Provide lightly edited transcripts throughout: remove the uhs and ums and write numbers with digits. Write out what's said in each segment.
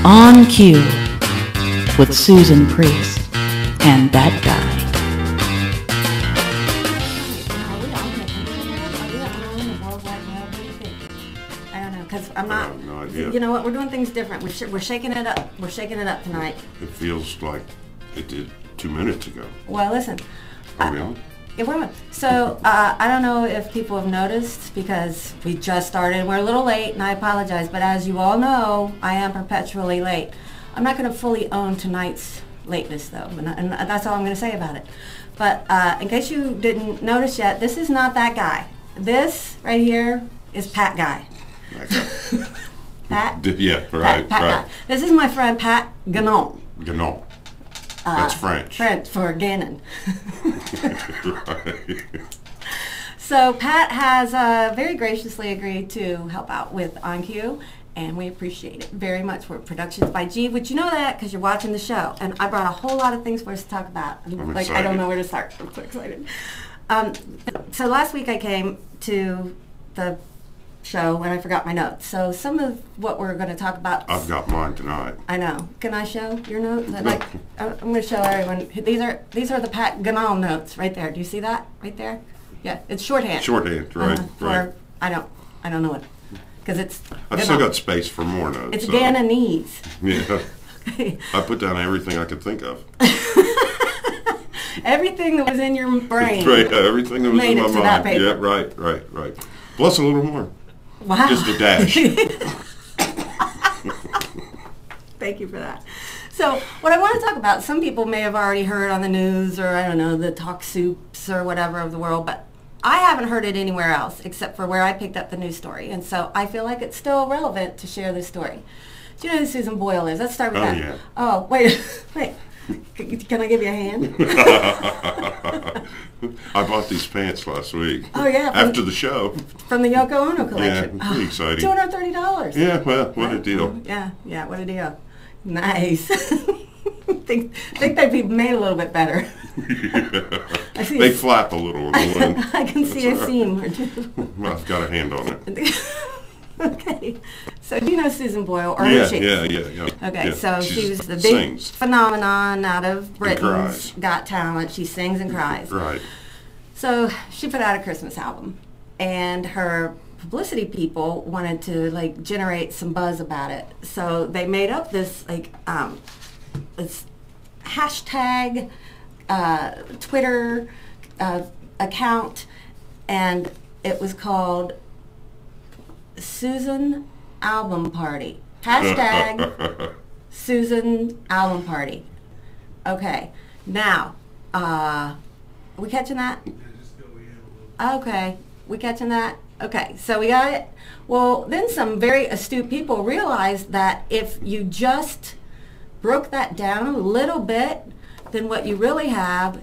On Cue with Susan Priest and that guy. I don't know, because I'm not. I have no idea. You know what? We're doing things different. We're shaking it up. We're shaking it up tonight. It feels like it did 2 minutes ago. Well, listen. Are we on? Yeah, wait a minute. So I don't know if people have noticed because we just started. We're a little late, and I apologize. But as you all know, I am perpetually late. I'm not going to fully own tonight's lateness, though, and that's all I'm going to say about it. But in case you didn't notice yet, this is not that guy. This right here is Pat Guy. Okay. Pat? Yeah, right, Pat right. Guy. This is my friend Pat Ganon. Ganon. That's French. French for Gannon. Right. So Pat has very graciously agreed to help out with On Cue, and we appreciate it very much. We're Productions by G, which you know that because you're watching the show. And I brought a whole lot of things for us to talk about. I'm I excited. don't know where to start. I'm so excited. So last week I came to the show and I forgot my notes. So some of what we're going to talk about. I've got mine tonight. I know. Can I show your notes? I'm going to show everyone. These are the Pat Ganon notes right there. Do you see that right there? Yeah, it's shorthand. Shorthand, right, right. I don't know what, because it's. I've still got space for more notes. It's so. Ganonese. Yeah. I put down everything I could think of. Everything that was in your brain. Right, everything that was made in my it to that mind. paper. Yeah, right. Plus a little more. Wow. Just a dash. Thank you for that. So what I want to talk about, some people may have already heard on the news or, I don't know, the talk soups or whatever of the world, but I haven't heard it anywhere else except for where I picked up the news story. And so I feel like it's still relevant to share this story. Do you know who Susan Boyle is? Let's start with that. Yeah. Oh, wait. Can I give you a hand? I bought these pants last week. Oh, yeah. After the show. From the Yoko Ono collection. Yeah, pretty exciting. $230. Yeah, well, what a deal. Yeah, what a deal. Nice. think they'd be made a little bit better. Yeah. I They flap a little in the wind. I can see a seam or two. Well, I've got a hand on it. Okay. So do you know Susan Boyle? Or Yeah. she? Okay, Okay, so she was the big sings. phenomenon out of cries. Britain's Got Talent. She sings and cries. Right. So she put out a Christmas album, and her publicity people wanted to like generate some buzz about it. So they made up this this hashtag Twitter account, and it was called Susan Album Party. Hashtag Susan Album Party. Okay, now, we catching that? Okay, we catching that? Okay, so we got it. Well, then some very astute people realized that if you just broke that down a little bit, then what you really have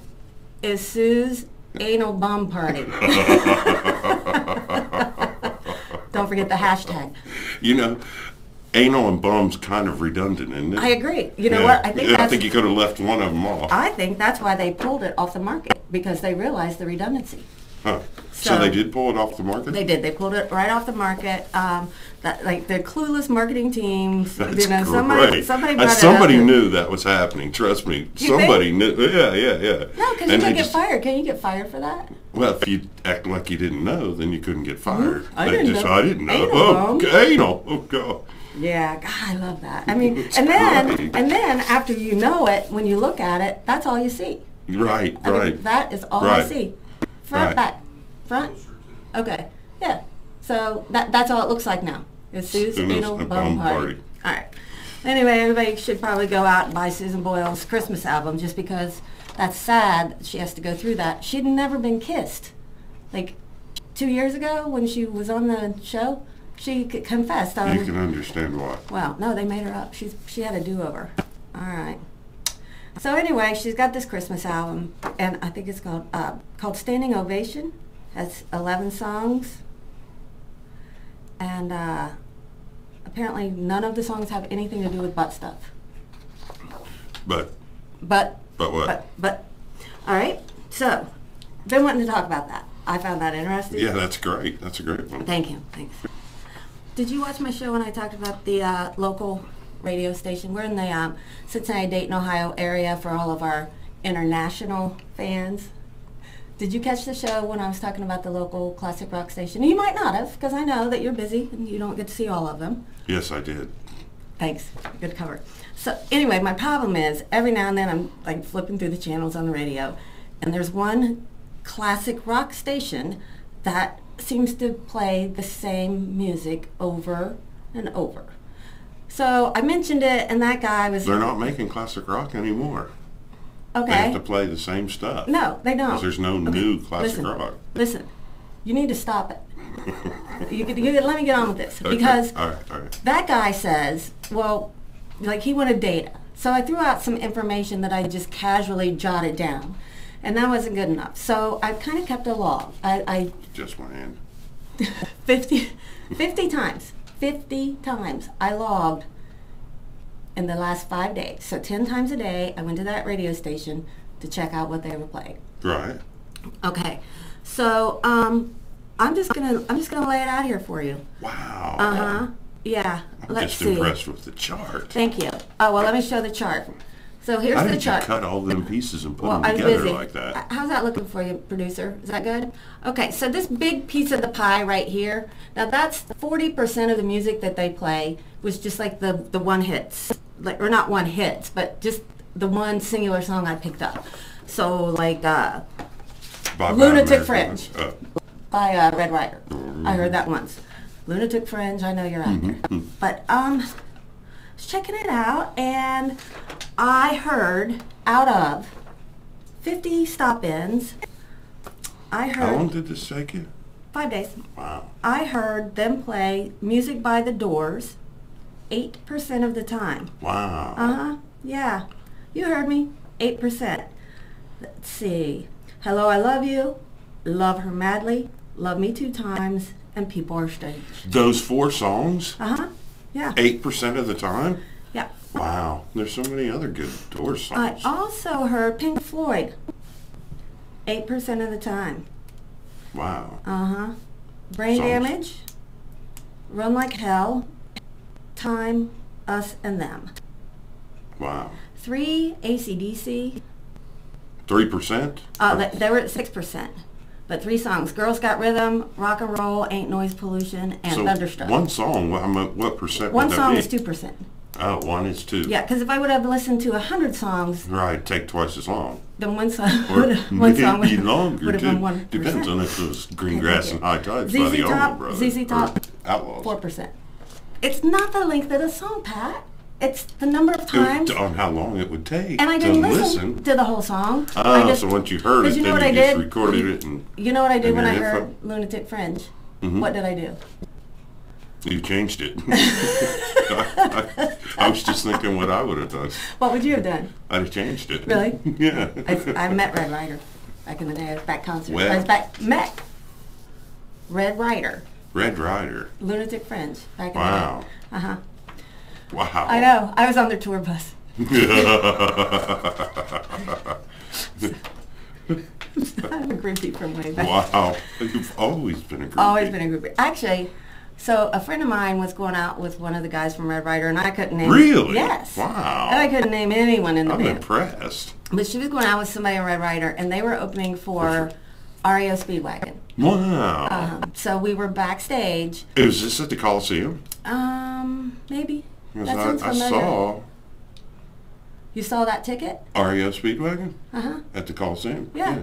is Sue's Anal Bum Party. Don't forget the hashtag. You know, anal and bum's kind of redundant, isn't it? I agree. You know what? I think you could have left one of them off. I think that's why they pulled it off the market, because they realized the redundancy. Huh. So they did pull it off the market? They did. They pulled it right off the market. Like the clueless marketing teams. That's great. Somebody brought somebody it up. knew that was happening. Trust me. You Somebody think? knew. Yeah. No, because you can get fired. Can you get fired for that? Well, if you act like you didn't know, then you couldn't get fired. I didn't know. Anal. Bum. Anal. Oh, God. Yeah, God, I love that. I mean, It's and great. then after you know it, when you look at it, that's all you see. Right. I mean, that is all I Right. see. Front, Right. back, front. Okay, yeah. So that's all it looks like now. It's Sue's Anal Bum Party. All right. Anyway, everybody should probably go out and buy Susan Boyle's Christmas album, just because that's sad that she has to go through that. She'd never been kissed. Like 2 years ago when she was on the show, she confessed. You can understand why. Well, no, they made her up. She had a do-over. All right. So anyway, she's got this Christmas album, and I think it's called Standing Ovation. Has 11 songs, and apparently none of the songs have anything to do with butt stuff. But But what? But all right. So, been wanting to talk about that. I found that interesting. Yeah, that's great. That's a great one. Thank you. Thanks. Did you watch my show when I talked about the local radio station. We're in the Cincinnati, Dayton, Ohio area for all of our international fans. Did you catch the show when I was talking about the local classic rock station? You might not have, because I know that you're busy and you don't get to see all of them. Yes, I did. Thanks. Good cover. So anyway, my problem is every now and then I'm like flipping through the channels on the radio, and there's one classic rock station that seems to play the same music over and over. So I mentioned it, and that guy was... They're not making classic rock anymore. Okay. They have to play the same stuff. No, they don't. Because there's no new classic rock. Listen, you need to stop it. Let me get on with this. Okay. Because All right. that guy says, well, like he wanted data. So I threw out some information that I just casually jotted down. And that wasn't good enough. So I kind of kept a log. I Just went in. 50 times. 50 times I logged in the last 5 days. So 10 times a day, I went to that radio station to check out what they were playing. Right. Okay, so I'm just gonna lay it out here for you. Wow. Yeah. I'm Let's just see. impressed with the chart. Thank you. Oh well, let me show the chart. So here's How the did chart. you cut all them pieces and put Well, them I'm together busy. like that? How's that looking for you, producer? Is that good? Okay, so this big piece of the pie right here, now that's 40% of the music that they play was just like the one hits, like, or not one hits, but just the one singular song I picked up. So like Bye Bye Lunatic America. Fringe by Red Rider. I heard that once. Lunatic Fringe, I know you're out there. But I was checking it out, and I heard out of 50 stop-ins, I How long heard did this take you? 5 days. Wow. I heard them play Music by the Doors 8% of the time. Wow. Yeah. You heard me. 8%. Let's see. Hello, I Love You, Love Her Madly, Love Me Two Times, and People Are Strange. Those 4 songs, Yeah. 8% of the time? Yeah. Wow. There's so many other good Doors I songs. also heard Pink Floyd 8% of the time. Wow. Brain Songs. Damage, Run Like Hell, Time, Us and Them. Wow. 3 AC/DC. 3%? They were at 6%. But 3 songs: Girls Got Rhythm, Rock and Roll, Ain't Noise Pollution, and So Thunderstruck. one song, what percent One would that song be? is 2%. Oh, one is 2. Yeah, because if I would have listened to 100 songs, Right, take twice as long. then one song Or would maybe longer, would have too. been 1%. Depends on if it was Green Okay, Grass thank and High Tides by the ZZ Allman Top, Brothers. ZZ Top, or Outlaws. 4%. It's not the length of the song, Pat. It's the number of times. On how long it would take And I to didn't listen to the whole song. Oh, so once you heard it, Because you know then what you I just did? recorded it and You know what I did and when I your heard info? Lunatic Fringe? Mhm. What did I do? you changed it. I was just thinking what I would have done. What would you have done? I'd have changed it. Really? Yeah. I met Red Rider back in the day. I was back concert. Where? I was met Red Rider, Red Rider. Lunatic Fringe back in Wow. the day. Wow. I know. I was on their tour bus. I'm a groupie from way back. Wow. You've always been a groupie. Always been a groupie. Actually, so a friend of mine was going out with one of the guys from Red Rider, and I couldn't name. Really? Yes. Wow. And I couldn't name anyone in the I'm band. impressed. But she was going out with somebody in Red Rider, and they were opening for REO Speedwagon. Wow. So we were backstage. Is this at the Coliseum? Maybe. That Because sounds I familiar. saw You saw that ticket? REO Speedwagon Uh-huh. at the Coliseum. Yeah.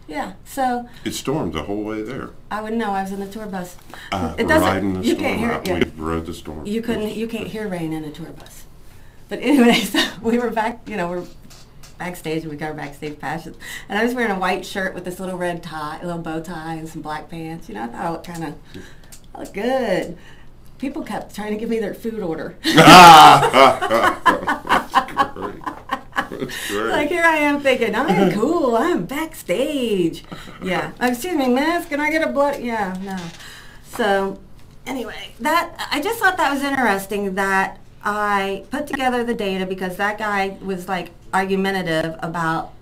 Yeah. So It stormed the whole way there. I wouldn't know. I was in the tour bus. Riding the You storm can't hear out. it. Yeah. We rode the storm. You can't hear rain in a tour bus. But anyway, so we were we're backstage, and we got our backstage passes. And I was wearing a white shirt with this little red tie, a little bow tie, and some black pants. I thought I looked kind of good. People kept trying to give me their food order. That's great. Like, here I am thinking, I'm cool, I'm backstage. Yeah. Excuse me, miss, can I get a blood? Yeah, no. So, anyway, I just thought that was interesting that I put together the data because that guy was, like, argumentative about,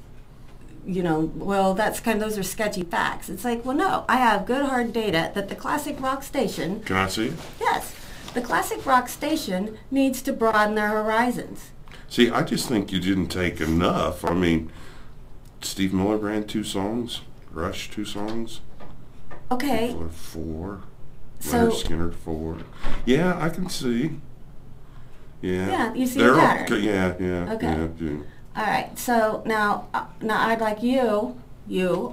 well, those are sketchy facts. It's like, well, no, I have good hard data that the classic rock station, Can I see it? yes, The classic rock station needs to broaden their horizons. See, I just think you didn't take enough. I mean, Steve Miller ran 2 songs, Rush 2 songs, Okay, or 4, So- Leonard Skinner 4. Yeah, I can see. Yeah. Yeah, you see the They're all- pattern. Yeah, Okay. yeah. all right. So now I'd like you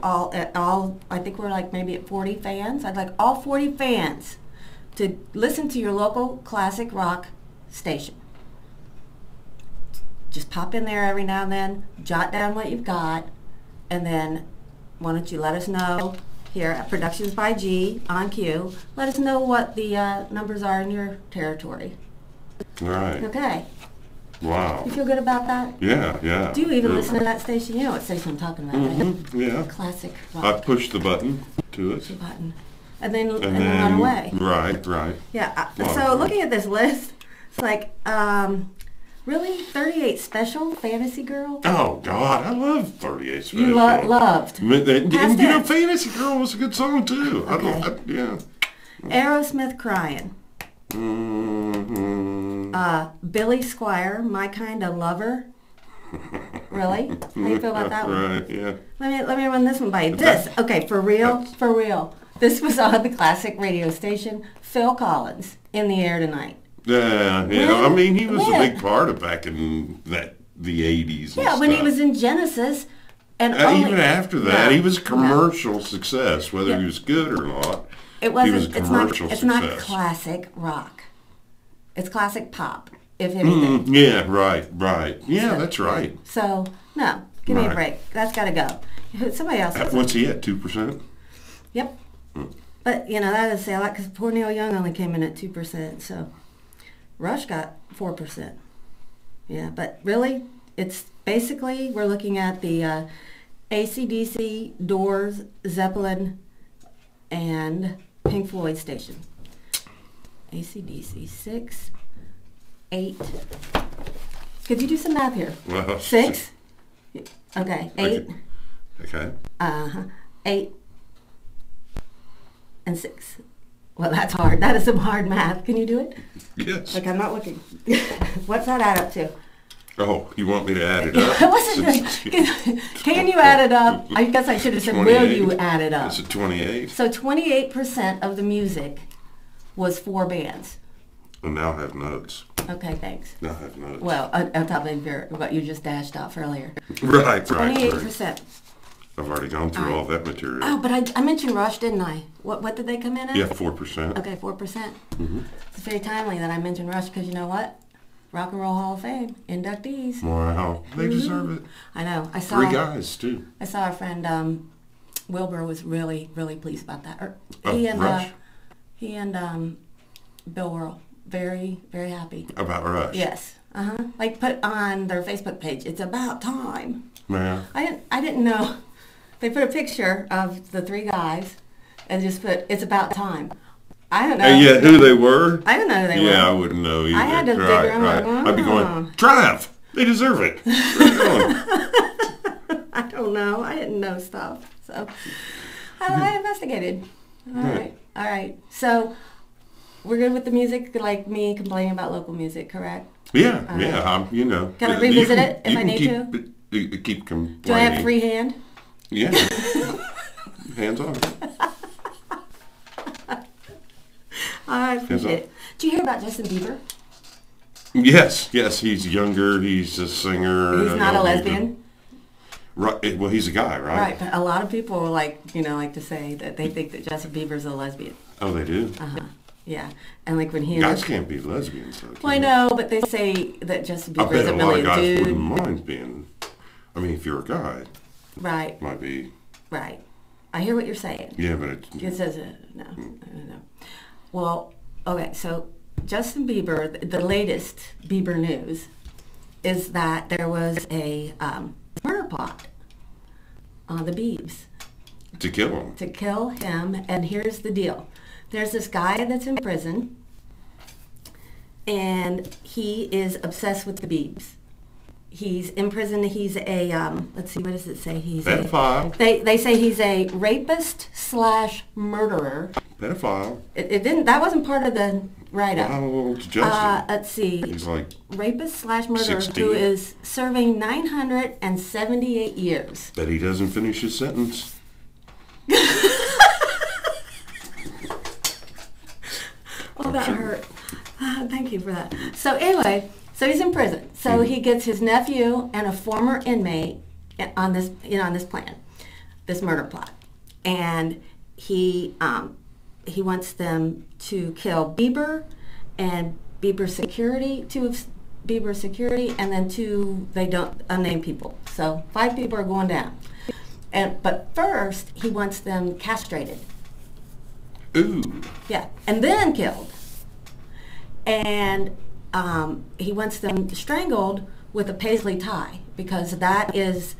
all, I think we're like maybe at 40 fans. I'd like all 40 fans to listen to your local classic rock station. Just pop in there every now and then, jot down what you've got, and then why don't you let us know here at Productions by G on Q. Let us know what the numbers are in your territory. All right. Okay. Wow. You feel good about that? Yeah, yeah. Do you even yeah. listen to that station? You know what station I'm talking about, right? Mm-hmm. Yeah. Classic I rock pushed the button to it. button. And then And run then, away. right. Yeah. Lot So of fun. looking at this list, it's like, really? 38 Special? Fantasy Girl? Oh, God, I love 38 Special. You loved. And, Past you know, tense. Fantasy Girl was a good song, too. Okay. Yeah. Aerosmith Crying. Mm-hmm. Billy Squire, My Kind of Lover. Really? How do you feel about that one? Right, yeah. Let me run this one by you. This, okay, for real. This was on the classic radio station, Phil Collins, In the Air Tonight. Yeah. When- I mean, he was a when? big part of back in the 80s and Yeah, when he stuff. was in Genesis, and Even after that, No, he was a no. commercial success, whether Yeah. he was good or not. It He wasn't. was a commercial it's not success. classic rock. It's classic pop, if anything. Yeah, right. Yeah, that's right. So no, give me a Right. break. That's got to go. Somebody else. What's he at, 2%? Yep. But you know that doesn't say a lot because poor Neil Young only came in at 2%. So Rush got 4%. Yeah, but really, it's basically we're looking at the AC/DC, Doors, Zeppelin, and Pink Floyd station. AC/DC 6, 8. Could you do some math here? Well, 6. Okay, 8. Okay. 8 and 6. Well, that's hard. That is some hard math. Can you do it? Yes. Like I'm not looking. What's that add up to? Oh, you want me to add it up? I wasn't. Can you add it up? I guess I should have said, will you add it up? It's a 28. So 28% of the music was 4 bands. And now I have notes. Okay, thanks. Now I have notes. Well, on top of what you just dashed off earlier. right. 28%. I've already gone through all that material. Oh, but I mentioned Rush, didn't I? What did they come in at? Yeah, 4%. Okay, 4%. It's very timely that I mentioned Rush because you know what? Rock and Roll Hall of Fame inductees. Wow. They deserve it. I know. I saw 3 guys, too. I saw our friend Wilbur was really pleased about that. Rush? He and Bill Whirl very happy. About Rush. Yes. Like put on their Facebook page. It's about time. Yeah. I didn't know. They put a picture of the 3 guys and just put it's about time. I don't know. And yet who they were? I don't know who they were. Yeah, I wouldn't know either. I had to dig right, around, right. like, I'd be oh. going, drive! They deserve it. Right on. I don't know. I didn't know stuff. So I investigated. All right. So we're good with the music, like me complaining about local music, correct? Yeah, you know. Can I revisit you it if I need to? Keep complaining. Do I have free hand? Yeah. Hands on. I appreciate it. Did you hear about Justin Bieber? Yes, he's younger, he's a singer. He's not a lesbian. Right, well, he's a guy, right? Right, but a lot of people like to say that they think that Justin Bieber's a lesbian. Oh, they do? Yeah, and like when he Guys can't be lesbians, though. Well, I know, but they say that Justin I Bieber bet a isn't lot really of a guys dude. wouldn't mind being, I mean, if you're a guy, Right, might be, right. I hear what you're saying. yeah, but it's, It says no. Well, okay, so Justin Bieber, the latest Bieber news is that there was a murder plot on the Biebs to kill him. to kill him. And here's the deal. There's this guy that's in prison, and he is obsessed with the Biebs. He's in prison. He's a, let's see, what does it say? He's Pedophile. They say he's a rapist / murderer. Pedophile. It didn't. That wasn't part of the Right up. How old's Justin? Let's see. He's like, Rapist slash murderer 16. who is serving 978 years. bet he doesn't finish his sentence. Oh, that hurt. Thank you for that. So anyway, so he's in prison. So he gets his nephew and a former inmate on this, on this plan, this murder plot, and he wants them to kill Bieber and Bieber security, two of Bieber security, and then two unnamed people. So 5 people are going down. But first, he wants them castrated. Ooh. Yeah, and then killed. And he wants them strangled with a paisley tie, because that is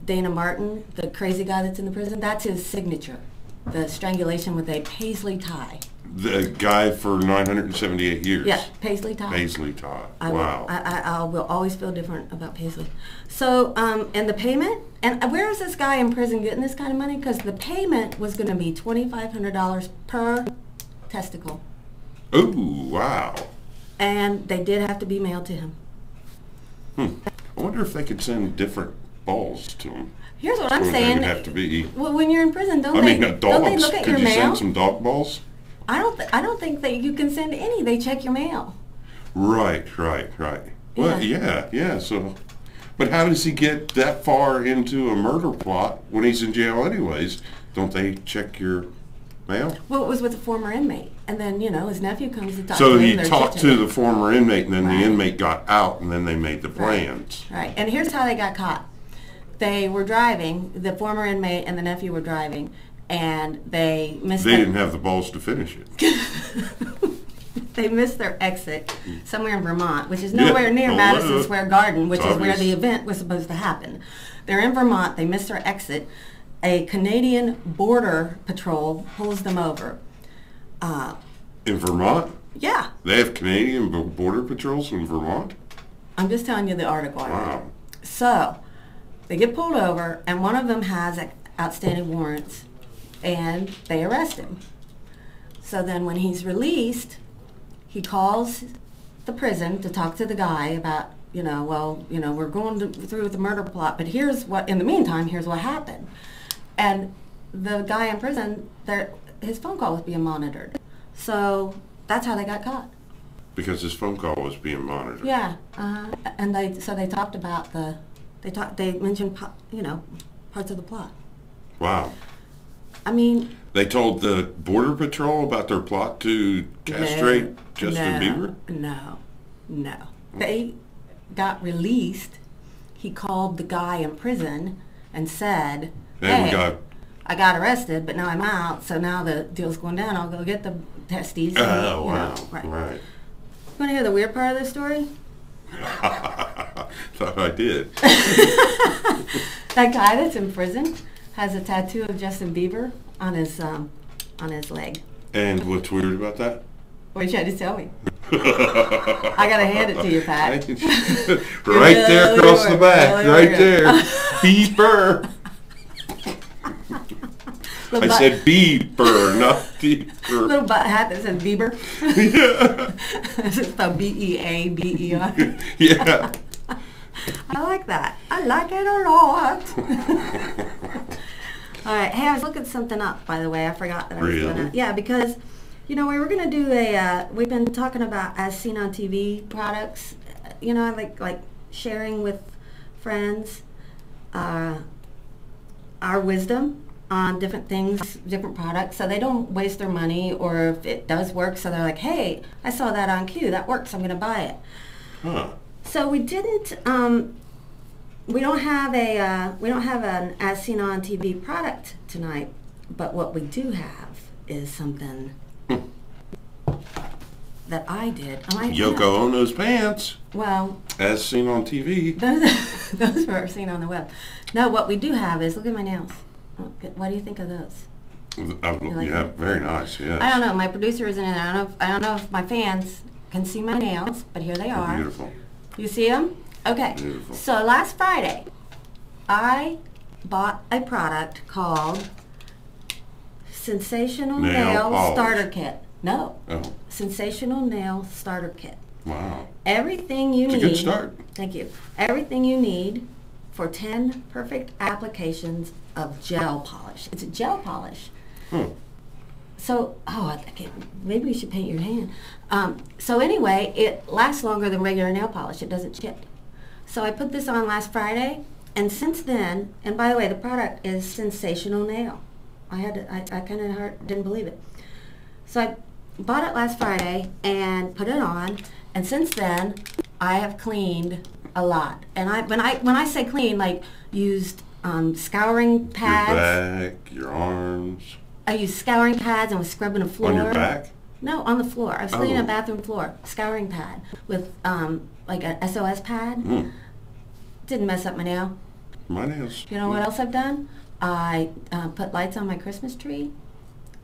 Dana Martin, the crazy guy that's in the prison. That's his signature, the strangulation with a paisley tie. The guy for 978 years. Yeah, paisley tie. Paisley tie. Wow. I will always feel different about paisley. So, and the payment, and where is this guy in prison getting this kind of money? Because the payment was going to be $2,500 per testicle. Ooh, wow. And they did have to be mailed to him. I wonder if they could send different balls to him. Here's what I'm Or they saying. would have to be. Well, when you're in prison, don't I mean, they dogs. look at Could your you mail? send some dog balls? I don't think that you can send any. They check your mail. Right. Well, yeah. So, but how does he get that far into a murder plot when he's in jail anyways? Don't they check your mail? Well, it was with a former inmate, and then his nephew comes to talk So to him. he They're talked to chit-chatting. the former inmate, and then Right. the inmate got out, and then they made the plans. Right. And here's how they got caught. They were driving. The former inmate and the nephew were driving, and they missed. They didn't have the balls to finish it. They missed their exit somewhere in Vermont, which is nowhere near Oh, Madison well, Square Garden, which it's is where obvious. the event was supposed to happen. They're in Vermont. They missed their exit. A Canadian Border Patrol pulls them over. In Vermont? Yeah, They have Canadian border patrols in Vermont? I'm just telling you the article. I read. Wow. So they get pulled over, and one of them has outstanding warrants, and they arrest him. So then when he's released, he calls the prison to talk to the guy about, we're going through with the murder plot, but in the meantime, here's what happened. And the guy in prison, his phone call was being monitored. So that's how they got caught. Because his phone call was being monitored. Yeah, and they talked about they mentioned parts of the plot. Wow. I mean, They told the Border Patrol about their plot to castrate Justin Bieber? No. They got released. He called the guy in prison and said, And "Hey, I got arrested, but now I'm out, so now the deal's going down. I'll go get the testes." Oh, wow. Right. Right. You want to hear the weird part of this story? Thought I did. That guy that's in prison has a tattoo of Justin Bieber on his leg. And what's weird about that? What are you trying to tell me? I gotta hand it to you, Pat. Right there across the back. Really Right weird. there. Bieber. I said Bieber, not Bieber. Little butt hat that says Bieber. Yeah. It's spelled B-E-A-B-E-R. Yeah. I like that. I like it a lot. All right. Hey, I was looking something up, by the way. I forgot that I was Really? gonna. Yeah, because we were gonna do we've been talking about as seen on TV products. Like sharing with friends our wisdom on different things, different products, so they don't waste their money, or if it does work, so they're like, hey, I saw that on Q, that works, I'm gonna buy it. Huh. So we didn't, we don't have an as seen on TV product tonight, but what we do have is something that I did. Yoko Ono's pants, Well, as seen on TV. those were seen on the web. No, what we do have is, look at my nails. What do you think of those? like Yeah, it? very nice. Yes. I don't know. My producer isn't in it. I don't know if my fans can see my nails, but here they are. Beautiful. You see them? Okay. Beautiful. So last Friday, I bought a product called Sensational Nail Nail Polish. Starter Kit. No. Oh, Sensational Nail Starter Kit. wow. Everything you It's a need. good start. Thank you. Everything you need for 10 perfect applications of gel polish. It's a gel polish. Hmm. So, maybe we should paint your hand. So anyway, it lasts longer than regular nail polish. It doesn't chip. So I put this on last Friday, and since then, and by the way, the product is Sensational Nail. I kind of didn't believe it. So I bought it last Friday and put it on, and since then, I have cleaned a lot. And when I say clean, like used scouring pads. Your back, your arms. I used scouring pads and was scrubbing the floor. On your back? No, on the floor. I was cleaning Oh. a bathroom floor, scouring pad with like an SOS pad. Mm. Didn't mess up my nail. My nails. You know what else I've done? I put lights on my Christmas tree,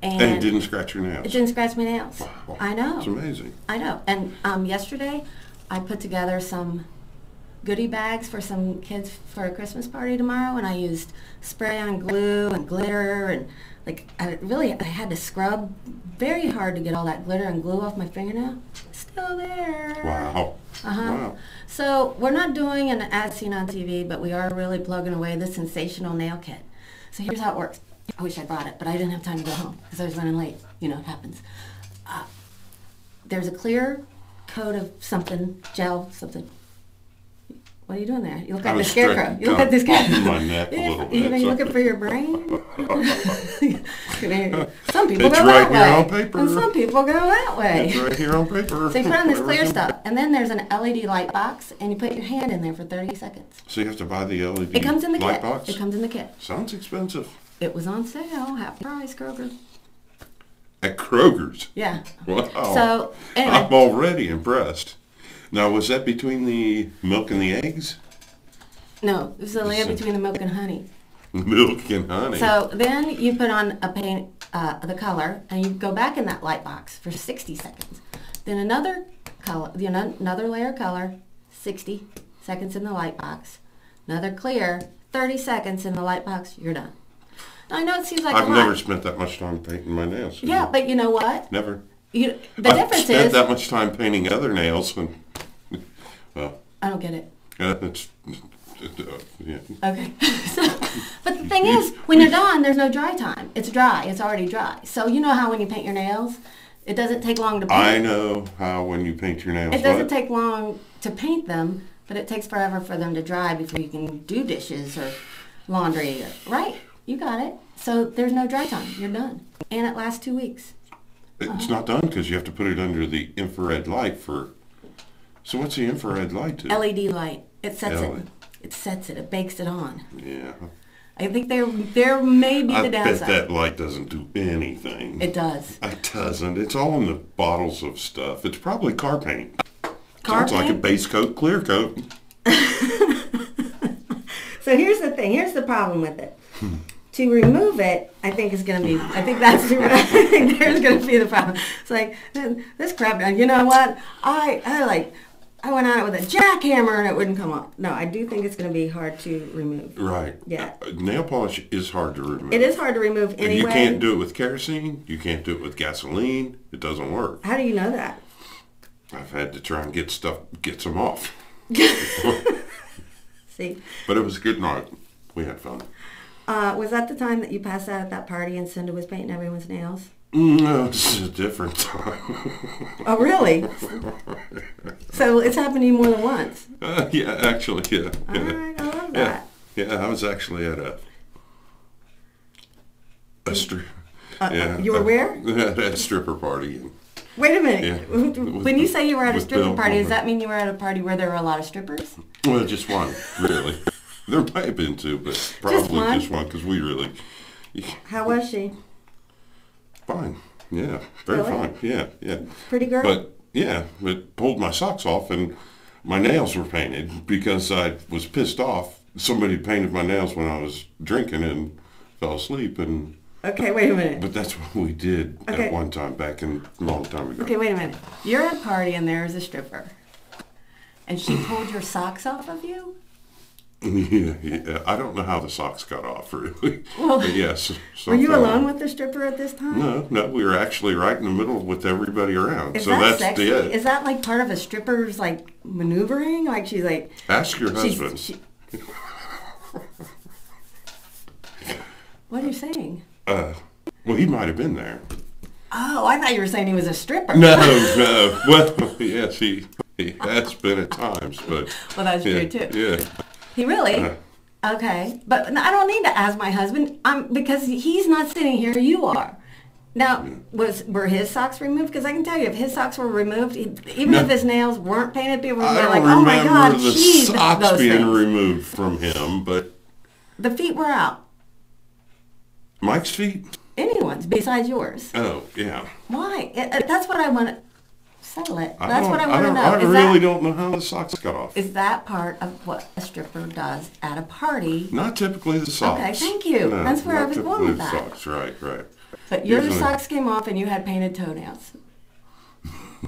And it didn't scratch your nails. it didn't scratch my nails. Wow. I know. It's amazing. I know. And yesterday, I put together some goodie bags for some kids for a Christmas party tomorrow, and I used spray-on glue and glitter, and I had to scrub very hard to get all that glitter and glue off my fingernail. Still there. Wow. Wow. So we're not doing an as seen on TV, but we are really plugging away the Sensational Nail Kit. So here's how it works. I wish I brought it, but I didn't have time to go home because I was running late. You know, it happens. There's a clear coat of something, gel, something. What are you doing there? You look like the scarecrow. You look like this guy. My neck a little bit. You looking for your brain? Some people It's go right that here way. on paper. And some people go that way. It's right here on paper. So you put on this clear stuff, and then there's an LED light box, and you put your hand in there for 30 seconds. So you have to buy the LED It comes in the light kit. box? It comes in the kit. Sounds expensive. It was on sale, half price, Kroger. At Kroger's? Yeah. Wow. So, anyway. I'm already impressed. Now, was that between the milk and the eggs? No, it was a layer between the milk and honey. Milk and honey. So then you put on a paint, the color, and you go back in that light box for 60 seconds. Then another color, another layer of color, 60 seconds in the light box. Another clear, 30 seconds in the light box. You're done. Now, I know it seems like I've a lot. never spent that much time painting my nails. Yeah, but you know what? Never. The I've difference spent is that much time painting other nails, and well, I don't get it. it's yeah. Okay. But the thing is, when you're done, there's no dry time. It's dry. It's already dry. So you know how when you paint your nails, it doesn't take long to paint. I know how when you paint your nails. It doesn't what? take long to paint them, but it takes forever for them to dry before you can do dishes or laundry. Right. You got it. So there's no dry time. You're done. And it lasts 2 weeks. It's not done because you have to put it under the infrared light for. So what's the infrared light do? LED light. It sets LED. it. It sets it. It bakes it on. Yeah. I think there may be I the bet downside. that light doesn't do anything. It does. It doesn't. It's all in the bottles of stuff. It's probably car paint. Car Sounds like a paint? base coat, clear coat. So here's the thing. Here's the problem with it. To remove it, I think is going to be. I think that's. I think there's going to be the problem. It's like this crap. You know what? I went on it with a jackhammer and it wouldn't come off. No, I do think it's going to be hard to remove. Right. Yeah. Nail polish is hard to remove. It is hard to remove And anyway. you can't do it with kerosene. You can't do it with gasoline. It doesn't work. How do you know that? I've had to try and get some off. See, But it was a good night. We had fun. was that the time that you passed out at that party and Cinda was painting everyone's nails? No, this is a different time. Oh, really? So it's happened to you more than once. Yeah, actually, yeah. All right, I love Yeah, that. yeah. I was actually at a You were where? At a stripper party. And, Wait a minute. Yeah. When you say you were at a With stripper Bill party, does Pullman. that mean you were at a party where there were a lot of strippers? well, just one, really. There might have been two, but probably one? just one because we really. How was she? Fine. Yeah, very Really? fine. Yeah, yeah. Pretty girl? But yeah, it pulled my socks off and my nails were painted because I was pissed off. Somebody painted my nails when I was drinking and fell asleep, and Okay, wait a minute. but that's what we did Okay. at one time back in a long time ago. Okay, wait a minute. You're at a party and there's a stripper. And she pulled your socks off of you? Yeah. I don't know how the socks got off, really. Well, But yes. were you something- alone with the stripper at this time? No, we were actually right in the middle with everybody around. Is So that that's sexy? it. Is that like part of a stripper's like maneuvering? Like she's like Ask your husband. What are you saying? Well, he might have been there. Oh, I thought you were saying he was a stripper. No. Well, yes, he has been at times, but Well, that's yeah, true too. yeah. He really? Okay, but I don't need to ask my husband because he's not sitting here. You are. Now, were his socks removed? Because I can tell you, if his socks were removed, even if his nails weren't painted, people would I be don't like, "Oh my God, remember the she's socks those being things." removed from him, but The feet were out. Mike's feet? Anyone's besides yours. Oh, yeah. Why? That's what I want to settle it. I That's don't- what I want to know. I Is really that, don't know how the socks got off. is that part of what a stripper does at a party? Not typically the socks. Okay, thank you. No, That's where I not was going typically with the that. Socks, right. But your Usually- socks came off and you had painted toenails.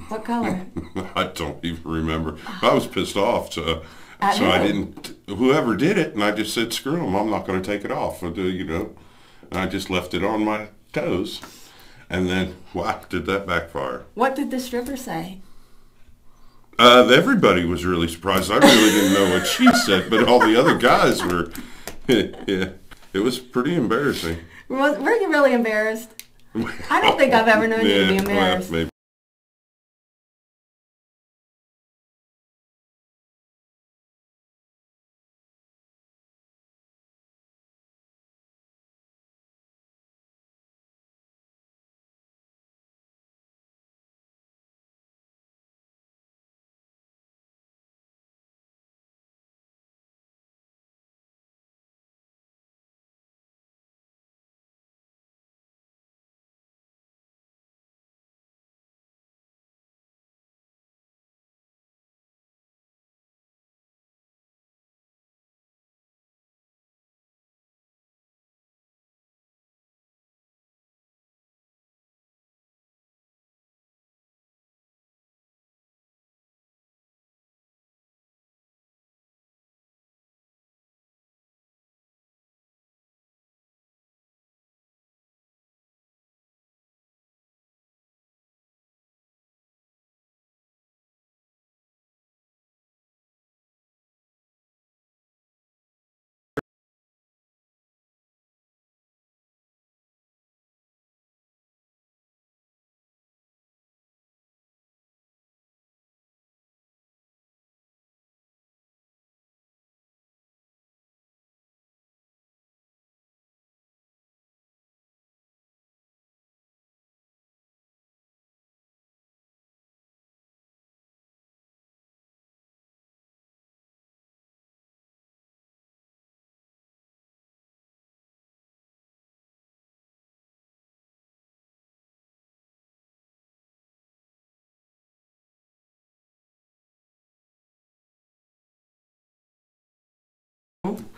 What color? I don't even remember. I was pissed off, so At I who? didn't. Whoever did it, and I just said, "Screw them! I'm not going to take it off." You know, and I just left it on my toes, and then wow, did that backfire? What did the stripper say? Everybody was really surprised. I really didn't know what she said, but all the other guys were. Yeah, it was pretty embarrassing. Were you really embarrassed? I don't think I've ever known you to be Yeah, embarrassed. well, maybe.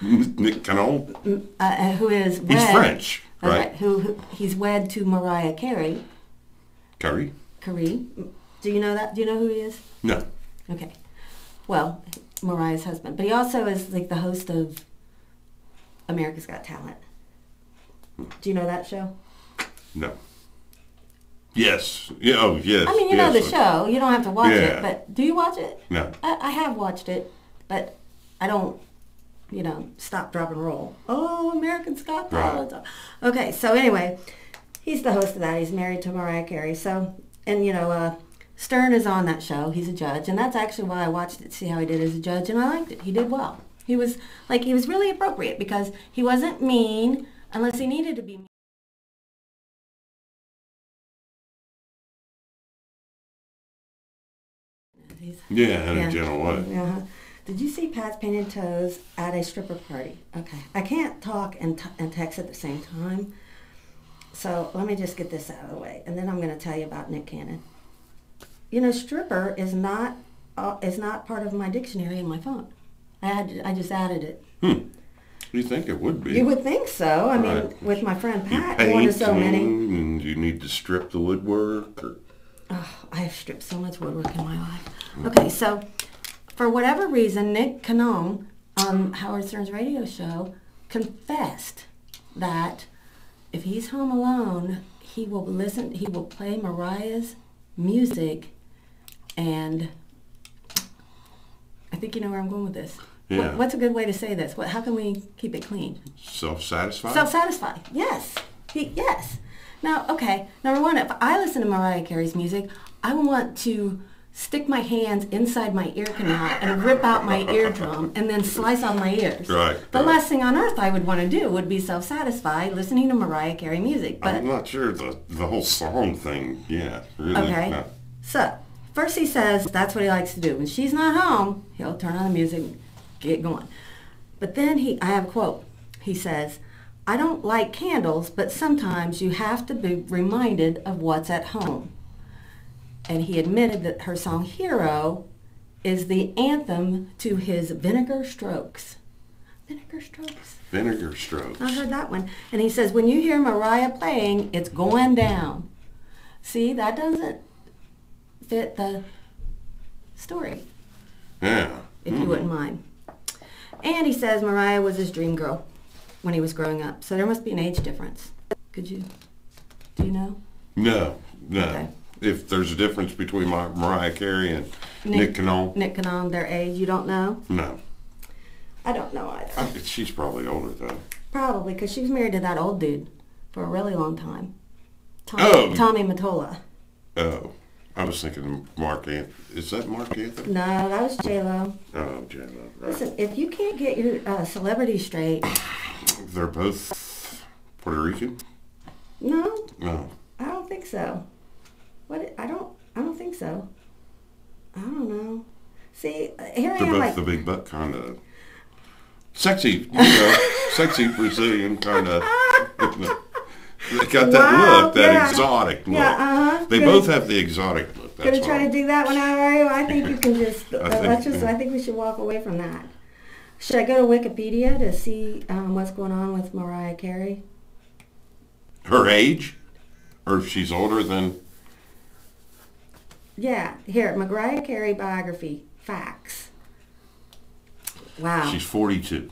Nick Cannon. Who is wed? He's French, Okay, right? he's wed to Mariah Carey. Curry? Carey. Do you know that? Do you know who he is? No. Okay. Well, Mariah's husband. But he also is like the host of America's Got Talent. Do you know that show? No. Yes. Yeah. Oh, yes. I mean, you know the yes. show. You don't have to watch Yeah. it. But do you watch it? No. I have watched it, but I don't, stop, drop, and roll. Oh, American Got Talent. Okay, so anyway, he's the host of that. He's married to Mariah Carey. So, and Stern is on that show. He's a judge, and that's actually why I watched it to see how he did as a judge, and I liked it. He did well. He was really appropriate because he wasn't mean unless he needed to be mean. Yeah, in a gentle way. Uh-huh. Did you see Pat's painted toes at a stripper party? Okay. I can't talk and text at the same time. So let me just get this out of the way, and then I'm going to tell you about Nick Cannon. Stripper is not part of my dictionary in my phone. I just added it. You think it would be? You would think so. I mean, Right. with my friend You Pat, paint one of so many. and you need to strip the woodwork. Or, Oh, I have stripped so much woodwork in my life. Okay, so for whatever reason, Nick Cannon on Howard Stern's radio show, confessed that if he's home alone, he will play Mariah's music, and I think you know where I'm going with this. Yeah. What's a good way to say this? How can we keep it clean? Self-satisfied? Self-satisfied, yes. Yes. Now, okay, number one, if I listen to Mariah Carey's music, I want to stick my hands inside my ear canal and rip out my eardrum and then slice on my ears. Right. The last thing on earth I would want to do would be self-satisfied listening to Mariah Carey music. But I'm not sure the whole song thing, yeah. Really, okay. no. So, first he says that's what he likes to do. When she's not home, he'll turn on the music, get going. But then I have a quote. He says, I don't like candles, but sometimes you have to be reminded of what's at home. And he admitted that her song Hero is the anthem to his Vinegar Strokes. Vinegar Strokes. Vinegar Strokes. I heard that one. And he says, when you hear Mariah playing, it's going down. See, that doesn't fit the story, Yeah. if you wouldn't mind. And he says Mariah was his dream girl when he was growing up. So there must be an age difference. Do you know? No. Okay. If there's a difference between Mariah Carey and Nick Cannon. Nick Cannon, their age, you don't know? No. I don't know either. She's probably older though. Probably, because she was married to that old dude for a really long time. Oh. Tommy Mottola. Oh. I was thinking Mark Anthony. Is that Mark Anthony? No, that was J-Lo. Oh, J-Lo. Right. Listen, if you can't get your celebrity straight... They're both Puerto Rican? No, No. I don't think so. I don't think so. I don't know. See, here I They're am both like... the big butt kind of sexy, sexy Brazilian kind of. They got that Wow, look, that yeah. exotic look. Yeah, uh-huh. They both have the exotic look. Gonna That's try to all. do that one out, are you? I think you can just... I I think we should walk away from that. Should I go to Wikipedia to see what's going on with Mariah Carey? Her age, or if she's older than. Yeah, here, Mariah Carey biography, facts. Wow. She's 42.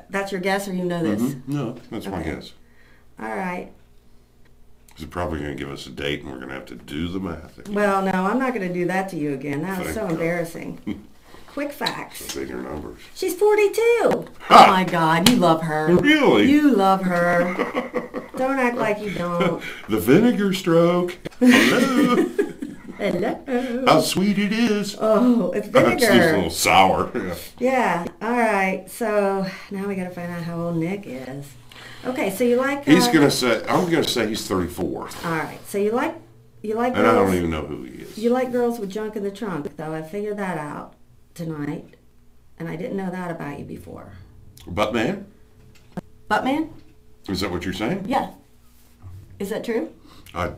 That's your guess, or you know this? No, that's my Okay. guess. All right. She's probably going to give us a date, and we're going to have to do the math. Again. Well, no, I'm not going to do that to you again. That was Thank so God. embarrassing. Quick facts. Bigger numbers. She's 42. Ha! Oh my God, you love her. Really? You love her. Don't act like you don't. The vinegar stroke. Hello. Hello. How sweet it is. Oh, it's It's just a vinegar. little sour. Yeah. All right. So now we got to find out how old Nick is. Okay. So you like? He's gonna say. I'm gonna say he's 34, All right. So you like and I girls. don't even know who he is. You like girls with junk in the trunk, though. I figured that out tonight, and I didn't know that about you before. Buttman? Buttman? Is that what you're saying? Yeah. Is that true? I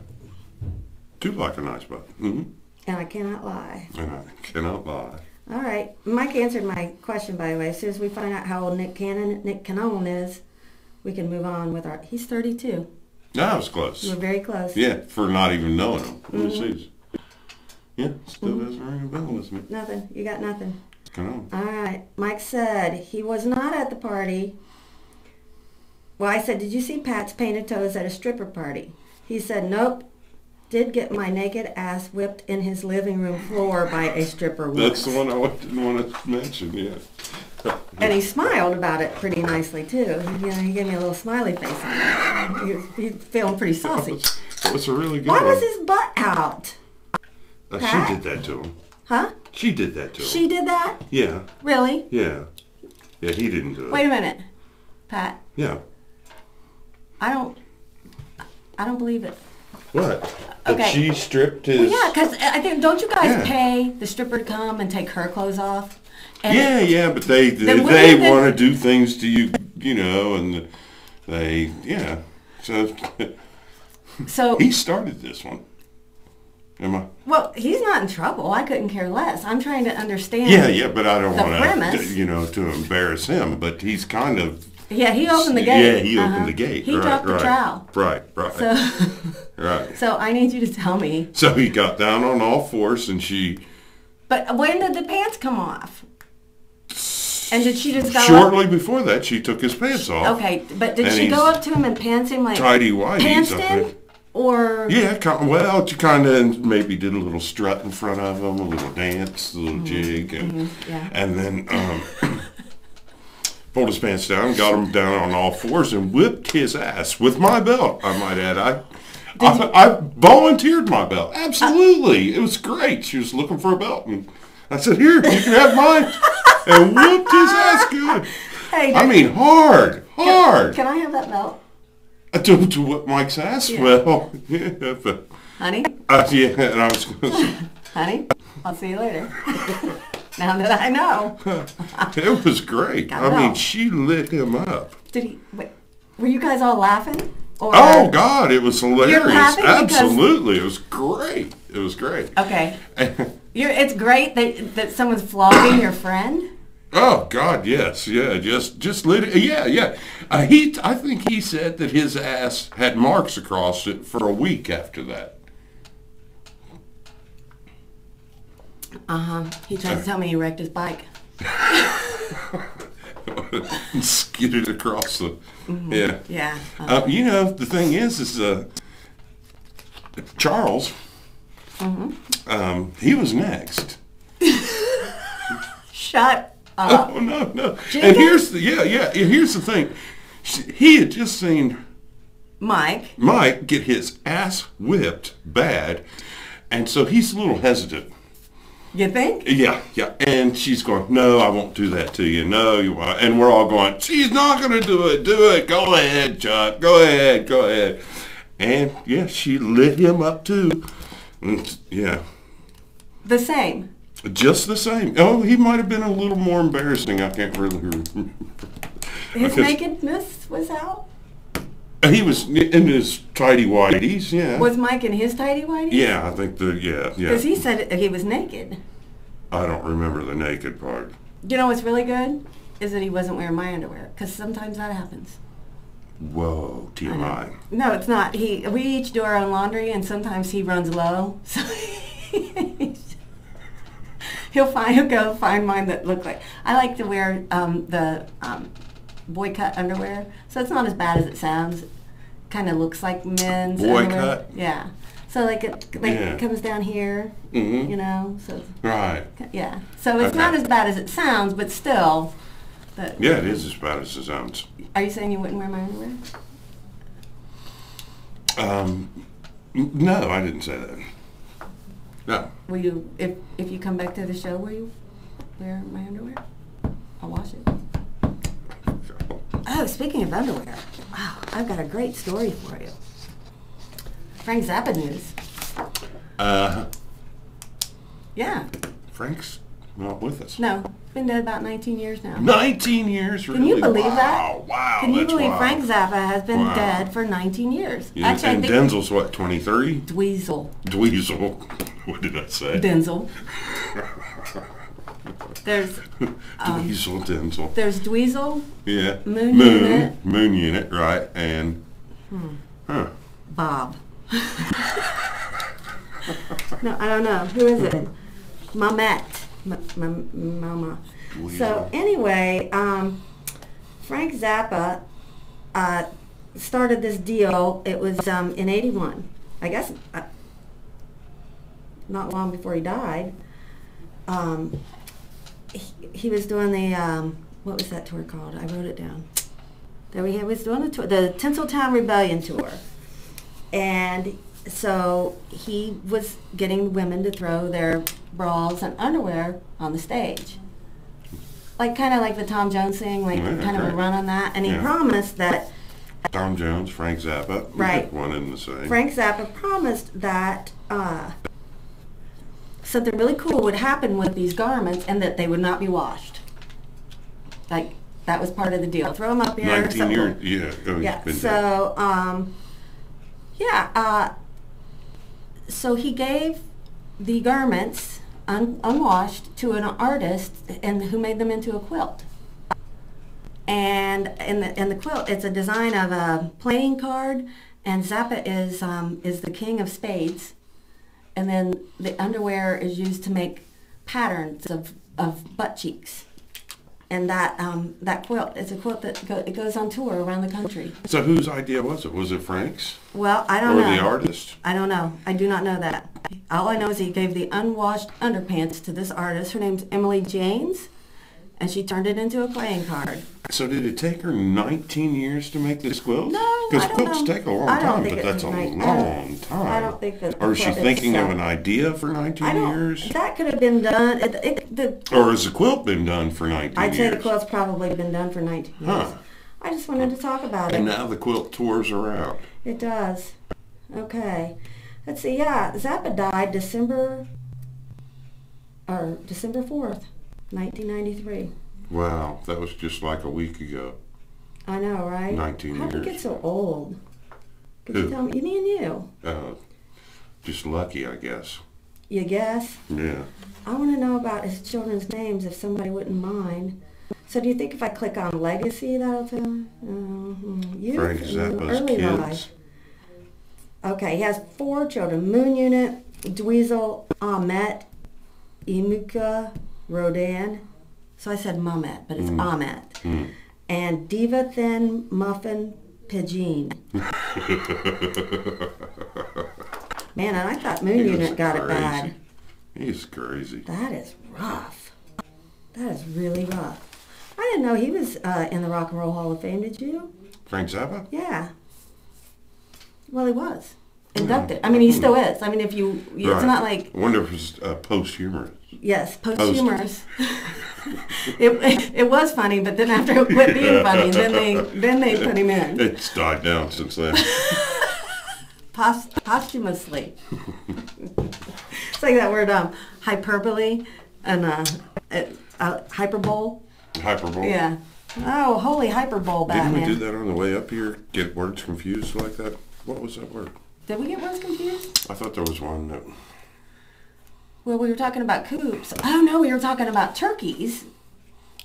do like a nice butt. Mm-hmm. And I cannot lie. And I cannot lie. All right. Mike answered my question, by the way. As soon as we find out how old Nick Cannon is, we can move on with our... He's 32. No, that was close. We're very close. Yeah, for not even knowing him. Mm-hmm. This yeah, still doesn't ring a bell with me. Nothing. You got nothing. Come All right. Mike said he was not at the party. Well, I said, did you see Pat's painted toes at a stripper party? He said, nope. Did get my naked ass whipped in his living room floor by a stripper once. That's the one I didn't want to mention, yeah. And he smiled about it pretty nicely, too. He gave me a little smiley face on it. He's feeling pretty saucy. That was a really good Why one. was his butt out? Pat? She did that to him. Huh? She did that to him. She did that? Yeah, Really? yeah. Yeah, he didn't do it. Wait a minute. Pat, Yeah. I don't believe it. What? Okay. That she stripped his... Well, yeah, because I think, don't you guys Yeah. pay the stripper to come and take her clothes off? And Yeah, but they Then wouldn't they it have want to do things to you, and they, yeah. So So, he started this one. Am I? well, he's not in trouble. I couldn't care less. I'm trying to understand. Yeah, but I don't The want premise. to, to embarrass him. But he's kind of. Yeah, he opened the gate. Yeah, he Uh-huh. opened the gate. He right, dropped the right, trowel. Right. So, Right. so I need you to tell me. So he got down on all fours, and she. But when did the pants come off? And did she just go Shortly before that, she took his pants off. Okay, but did And she he's go up to him and pants him like tighty-whities, pants I him? think. Or Yeah, well, she kind of maybe did a little strut in front of him, a little dance, a little jig, yeah. and then pulled his pants down, got him down on all fours, and whipped his ass with my belt. I might add, I volunteered my belt. Absolutely, it was great. She was looking for a belt, and I said, "Here, you can have mine," and whooped his ass good. hey, I mean, hard. can I have that belt, To whip Mike's ass? Yeah. Well, yeah, but, honey? yeah, and I was going to say, Honey, I'll see you later. Now that I know. it was great. I I mean, know. she lit him up. Did he? Wait, were you guys all laughing? Or, Oh, God, it was hilarious. laughing because- Absolutely. It was great. It was great. Okay. It's great that someone's flogging your friend. Oh, God, yes. Yeah, just lit it. Yeah. I think he said that his ass had marks across it for a week after that. He tried to tell me he wrecked his bike. Skidded across the... Yeah. Yeah. You know, the thing is Charles, he was next. Shut up. Oh, no. Jacob? And here's the thing. He had just seen Mike. Mike get his ass whipped bad, and so he's a little hesitant. You think? Yeah. And she's going, "No, I won't do that to you. No, you won't." And we're all going, "She's not going to do it. Do it. Go ahead, Chuck. Go ahead. And, yeah, she lit him up, too. Yeah. The same. Just the same. Oh, he might have been a little more embarrassing. I can't really remember. His Because nakedness was out. He was in his tidy whities, yeah. Was Mike in his tidy whities? Yeah, I think Because yeah. he said he was naked. I don't remember the naked part. You know what's really good? Is that he wasn't wearing my underwear. Because sometimes that happens. Whoa, TMI. No, it's not. We each do our own laundry, and sometimes he runs low. So he'll go find mine that look like. I like to wear the boy cut underwear, so it's not as bad as it sounds. Kind of looks like men's Boy underwear. cut? Yeah. So it comes down here, Mm-hmm. you know. So Right. yeah. So it's not Okay. as bad as it sounds, but still. Yeah, it is as bad as it sounds. Are you saying you wouldn't wear my underwear? No, I didn't say that. No. Will you, if you come back to the show, will you wear my underwear? I'll wash it. Oh, speaking of underwear, wow, I've got a great story for you. Frank Zappa news. Yeah. Frank's not with us. No, been dead about 19 years now. 19 years, really? Can you believe that? Wow, Can you that's believe wild. Frank Zappa has been Wow. dead for 19 years? Yeah, Actually, and I think Denzel's what, 23? Dweezil. Dweezil. What did I say? Denzel. There's Dweezil, Denzel. there's Dweezil, Yeah. Moon Unit. Moon Unit, right. And, Bob. No, I don't know. Who is it? Mamette. Mama. So anyway, Frank Zappa started this deal. It was in '81. I guess not long before he died. He was doing the what was that tour called? I wrote it down. There he was doing the tour, the Tinseltown Rebellion tour, and so he was getting women to throw their bras and underwear on the stage, kind of like the Tom Jones thing, kind of a run on that. And he promised that Tom Jones, Frank Zappa. Right. One in the same. Frank Zappa promised that something really cool would happen with these garments, and that they would not be washed. Like that was part of the deal. Throw them up here. 19 years. Yeah. Oh, he's Yeah. been dead. So so he gave the garments unwashed to an artist, and who made them into a quilt. And in the quilt, it's a design of a playing card, and Zappa is the king of spades, and then the underwear is used to make patterns of butt cheeks. And that quilt is a quilt that it goes on tour around the country. So whose idea was it? Was it Frank's? Well, I don't or know. the artist? I don't know. I do not know that. All I know is he gave the unwashed underpants to this artist. Her name's Emily Janes, and she turned it into a playing card. So did it take her 19 years to make this quilt? No, Because I don't quilts know. take a long I don't time, think but it that's a was long time. I don't think that. Or is she the quilt thinking of itself- an idea for 19 years? That could have been done. Or has the quilt been done for 19 I'd years? say the quilt's probably been done for 19 years. Huh. I just wanted to talk about And it. now the quilt tours are out. It does. Okay. Let's see. Yeah, Zappa died December 4th, 1993. Wow, that was just like a week ago. I know, right? 19 How'd you years. get so old? Could Who? you tell me? Me and you. Just lucky, I guess. You guess? Yeah. I want to know about his children's names if somebody wouldn't mind. So do you think if I click on legacy that'll tell me? Youth Frank and Zappa's early kids. life. Okay, he has 4 children. Moon Unit, Dweezil, Ahmet, Emuka, Rodan. So I said Mamet, but it's Ahmet. And Diva Thin Muffin Pigeon. Man, and I thought Moon He Unit was got it crazy. bad. He's crazy. That is rough. That is really rough. I didn't know he was in the Rock and Roll Hall of Fame, did you? Frank Zappa? Yeah. Well, he was inducted. I mean, he still is. I mean, if you, it's Right. not like, I wonder if it's posthumous. yes, posthumous. It was funny, but then after it quit being funny, then they put him in It's died down since then. posthumously. It's like that word hyperbole and hyperbole. Hyperbole. Yeah. Oh, holy hyperbole, Didn't Batman. we do that on the way up here? Get words confused like that? What was that word? Did we get words confused? I thought there was one that... Well, we were talking about coops. Oh no, we were talking about turkeys.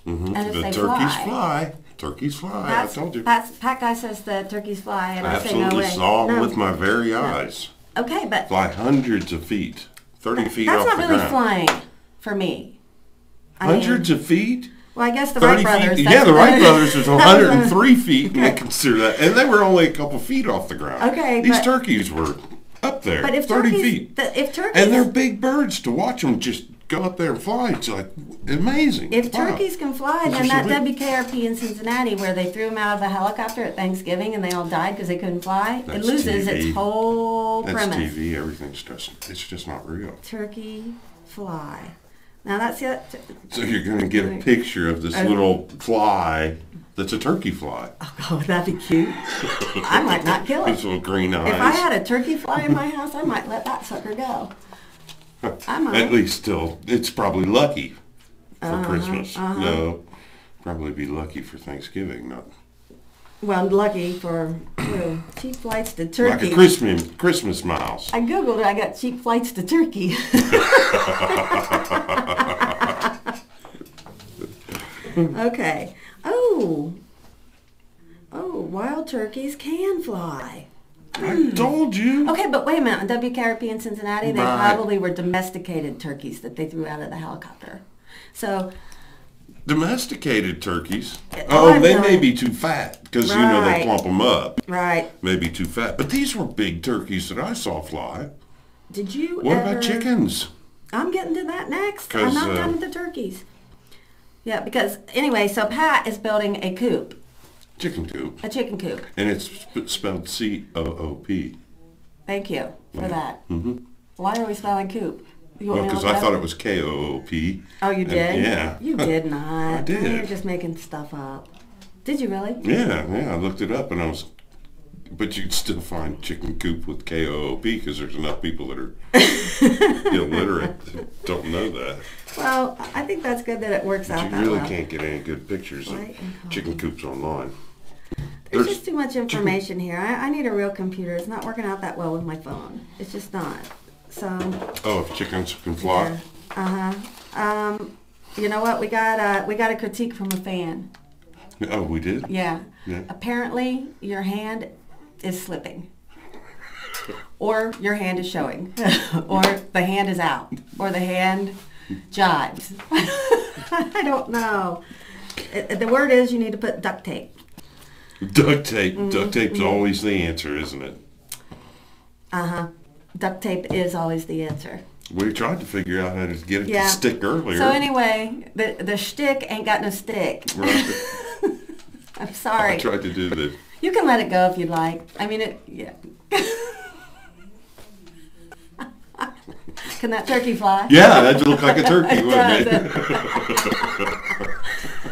Mhm. And if The they turkeys fly. fly. Turkeys fly. Pat's, I told you. Pat Guy says the turkeys fly, and I I say no absolutely way. saw no. with my very eyes. Okay, but Fly hundreds of feet. 30 feet that's off not the really ground. flying for me. I mean, Hundreds of feet? Well, I guess the 30 Wright brothers. feet. that's Yeah, the what Wright they- brothers was that was 103 feet, and they consider that. And they were only a couple feet off the ground. Okay, These but- turkeys were up there, But if 30 turkeys, feet. if turkeys, And they're big birds to watch them just go up there and fly. It's like amazing. if Wow. turkeys can fly, These then are that so big. WKRP in Cincinnati, where they threw them out of a helicopter at Thanksgiving and they all died because they couldn't fly, it That's loses TV. its whole That's premise. TV. Everything's it's just not real. Turkey fly. Now that's it. So you're going to get a picture of this little fly that's a turkey fly. Oh, that'd be cute. I might not kill These it. little green eyes. If I had a turkey fly in my house, I might let that sucker go. I might. At least still, it's probably lucky for Christmas. No, probably be lucky for Thanksgiving, not Well, lucky for cheap flights to like Turkey. a Christmas miles. I googled it. I got cheap flights to Turkey. Okay. Oh, wild turkeys can fly. I told you. Okay, but wait a minute. On WKRP in Cincinnati, they Right. probably were domesticated turkeys that they threw out of the helicopter. So, Domesticated turkeys. Oh, Oh, I they know. may be too fat because you know they Right. plump them up. right. Maybe too fat. But these were big turkeys that I saw fly. Did you What ever... about chickens? I'm getting to that next. I'm 'Cause, not done with the turkeys. Yeah, because anyway, so Pat is building a coop, Chicken coop. a chicken coop. And it's spelled COOP. Thank you for that. Mm-hmm. Why are we spelling coop? You want Well, me to because look I it thought up? it was KOOP. Oh, you did? Yeah. You did not. I did. You're just making stuff up. Did you really? Yeah, I looked it up and I was, but you'd still find chicken coop with KOOP because there's enough people that are illiterate that don't know that. Well, I think that's good that it works But out you that really well. can't get any good pictures of White and chicken coops online. There's just too much information here. I need a real computer. It's not working out that well with my phone. It's just not. So, Oh, if chickens can fly? yeah. You know what? We got a critique from a fan. Oh, we did? Yeah. Yeah. Apparently, your hand is slipping. Or your hand is showing. Or the hand is out. Or the hand jives. I don't know. The word is you need to put duct tape. Duct tape. Duct tape's always the answer, isn't it? Uh-huh. Duct tape is always the answer. We tried to figure out how to get it to stick earlier. So anyway, the shtick ain't got no stick. Right. I'm sorry. I tried to do this. You can let it go if you'd like. I mean, yeah. Can that turkey fly? Yeah, that'd look like a turkey, wouldn't it?